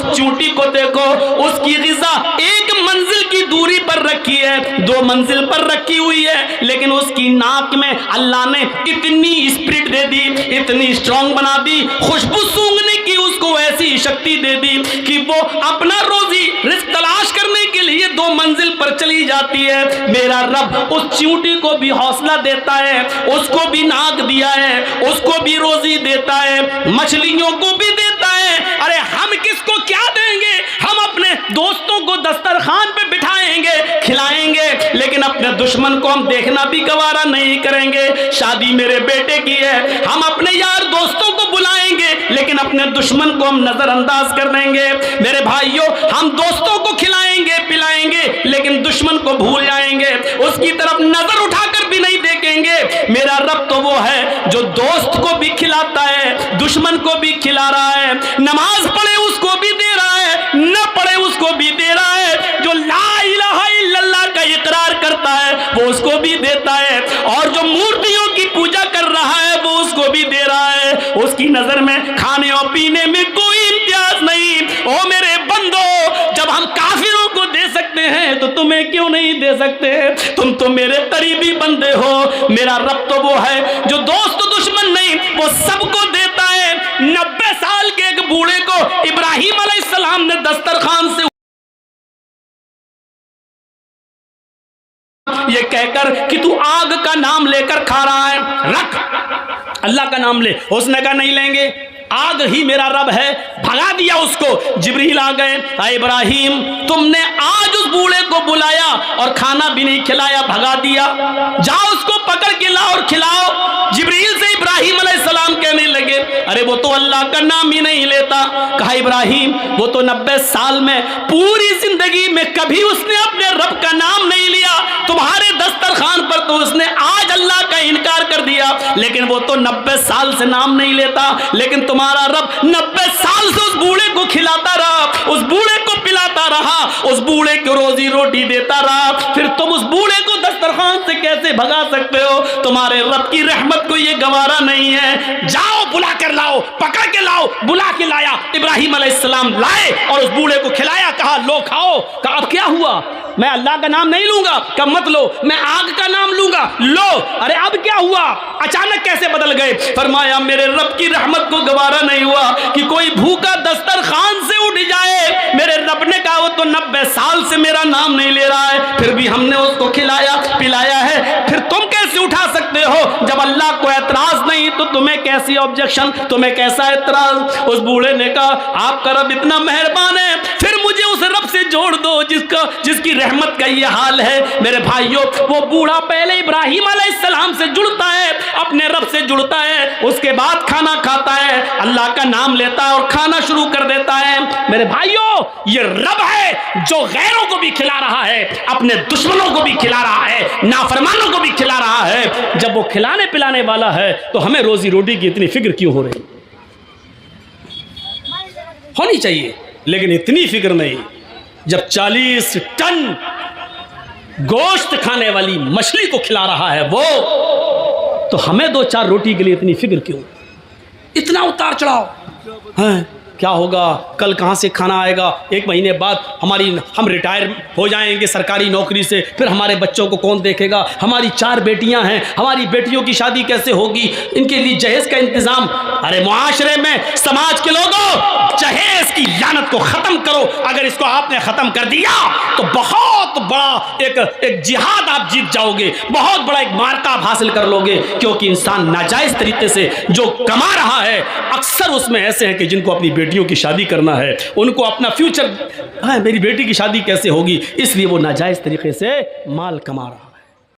Speaker 1: चींटी को देखो, उसकी ग़िज़ा एक मंजिल की दूरी पर रखी है, 2 मंजिल पर रखी हुई है, लेकिन उसकी नाक में अल्लाह ने इतनी स्पिरिट दे दी, इतनी स्ट्रॉन्ग बना दी, खुशबू सूंघने की उसको ऐसी शक्ति दे दी कि वो अपना रोजी रिस्क तलाश करने के लिए 2 मंजिल पर चली जाती है। मेरा रब उस चींटी को भी हौसला देता है, उसको भी नाक दिया है, उसको भी रोजी देता है, मछलियों को भी देता है। अरे हम किसको क्या देंगे? हम अपने दोस्तों को दस्तरखान पे बिठाएंगे, खिलाएंगे, लेकिन अपने दुश्मन को हम देखना भी गवारा नहीं करेंगे। शादी मेरे बेटे की है, हम अपने यार दोस्तों को बुलाएंगे, लेकिन अपने दुश्मन को हम नजरअंदाज कर देंगे। मेरे भाइयों, हम दोस्तों को खिलाएंगे पिलाएंगे, लेकिन दुश्मन को भूल जाएंगे, उसकी तरफ नजर उठाकर भी नहीं देखेंगे। मेरा रब तो वो है जो दोस्त को भी खिलाता है, दुश्मन को भी खिला रहा है, नमाज पढ़े उसको भी दे रहा है, न पढ़े उसको भी दे रहा है, जो ला इलाहा इल्लल्लाह का इकरार करता है वो उसको भी देता है, और जो मूर्तियों की पूजा कर रहा है वो उसको भी दे रहा है। उसकी नजर में खाने और पीने में कोई इम्तियाज नहीं। ओ मेरे बंदो, जब हम काफिरों को दे सकते हैं तो तुम्हें क्यों नहीं दे सकते? तुम तो मेरे करीबी बंदे हो। मेरा रब तो वो है जो दोस्त दुश्मन नहीं, वो सबको देता है। 90 साल के एक बूढ़े को इब्राहिम अलैहिस्सलाम ने दस्तरखान से ये कहकर कि तू आग का नाम लेकर खा रहा है, रख, अल्लाह का नाम ले। उसने कहा नहीं लेंगे, आग ही मेरा रब है। भगा दिया उसको। जिब्रील आ गए, इब्राहिम तुमने आज उस बूढ़े को बुलाया और खाना भी नहीं खिलाया, भगा दिया, जाओ उसको पकड़ के लाओ और खिलाओ। जिब्रील से इब्राहिम अलैहिस्सलाम कहने लगे, अरे वो तो अल्लाह का नाम ही नहीं लेता। कहा इब्राहिम वो तो 90 साल में पूरी जिंदगी में कभी उसने अपने रब का नाम नहीं लिया, तुम्हारे दस्तरखान पर तो उसने आज अल्लाह का इनकार कर दिया, लेकिन वो तो 90 साल से नाम नहीं लेता। लेकिन तुम्हारा रब 90 साल से उस बूढ़े को खिलाता रहा, उस बूढ़े को पिलाता रहा, उस बूढ़े को रोजी रोटी देता रहा, फिर तुम उस बूढ़े को दस्तरखान से कैसे भगा सकते हो? तुम्हारे रब की रहमत को ये गवारा नहीं है। जाओ बुला कर लाओ, पकड़ के लाओ। बुला के लाया, इब्राहिम अलैहिस्सलाम लाए और उस बूढ़े को खिलाया। कहा लो खाओ। कहा अब क्या हुआ? मैं अल्लाह का नाम नहीं लूंगा। कब मत लो, मैं आग का नाम लूंगा। लो। अरे अब क्या हुआ? अचानक कैसे बदल गए? फरमाया मेरे रब की रहमत को गवारा नहीं हुआ कि कोई भूखा दस्तरखान से उठ जाए। मेरे रब ने कहा वो तो 90 साल से मेरा नाम नहीं ले रहा है, फिर भी हमने उसको खिलाया पिलाया है, फिर तुम कैसे उठा सकते हो? जब अल्लाह को एतराज नहीं तो तुम्हें कैसी ऑब्जेक्शन, तुम्हें कैसा एतराज? उस बूढ़े ने कहा आपका रब इतना मेहरबान है, फिर मुझे उस रब से जोड़ दो जिसकी रहमत का ये हाल है। मेरे भाइयों, वो बूढ़ा पहले इब्राहिम अलैहिस्सलाम से जुड़ता है, अपने रब से जुड़ता है, उसके बाद खाना खाता है, अल्लाह का नाम लेता है और खाना शुरू कर देता है। मेरे भाइयों, ये रब है जो गैरों को भी खिला रहा है, अपने दुश्मनों को भी खिला रहा है, नाफरमानों को भी खिला रहा है। जब वो खिलाने पिलाने वाला है तो हमें रोजी रोटी की इतनी फिक्र क्यों हो रही? होनी चाहिए, लेकिन इतनी फिक्र नहीं। जब 40 टन गोश्त खाने वाली मछली को खिला रहा है वो, तो हमें 2-4 रोटी के लिए इतनी फिक्र क्यों? इतना उतार चढ़ाव है। क्या होगा? कल कहाँ से खाना आएगा? 1 महीने बाद हम रिटायर हो जाएंगे सरकारी नौकरी से, फिर हमारे बच्चों को कौन देखेगा? हमारी 4 बेटियां हैं, हमारी बेटियों की शादी कैसे होगी? इनके लिए जहेज का इंतजाम। अरे मुआशरे में समाज के लोगों, जहेज की लानत को ख़त्म करो। अगर इसको आपने ख़त्म कर दिया तो बहुत बड़ा एक जिहाद आप जीत जाओगे, बहुत बड़ा एक मार्का आप हासिल कर लोगे। क्योंकि इंसान नाजायज़ तरीके से जो कमा रहा है, अक्सर उसमें ऐसे हैं कि जिनको अपनी बेटियों की शादी करना है, उनको अपना फ्यूचर, मेरी बेटी की शादी कैसे होगी, इसलिए वो नाजायज़ तरीके से माल कमा रहा है।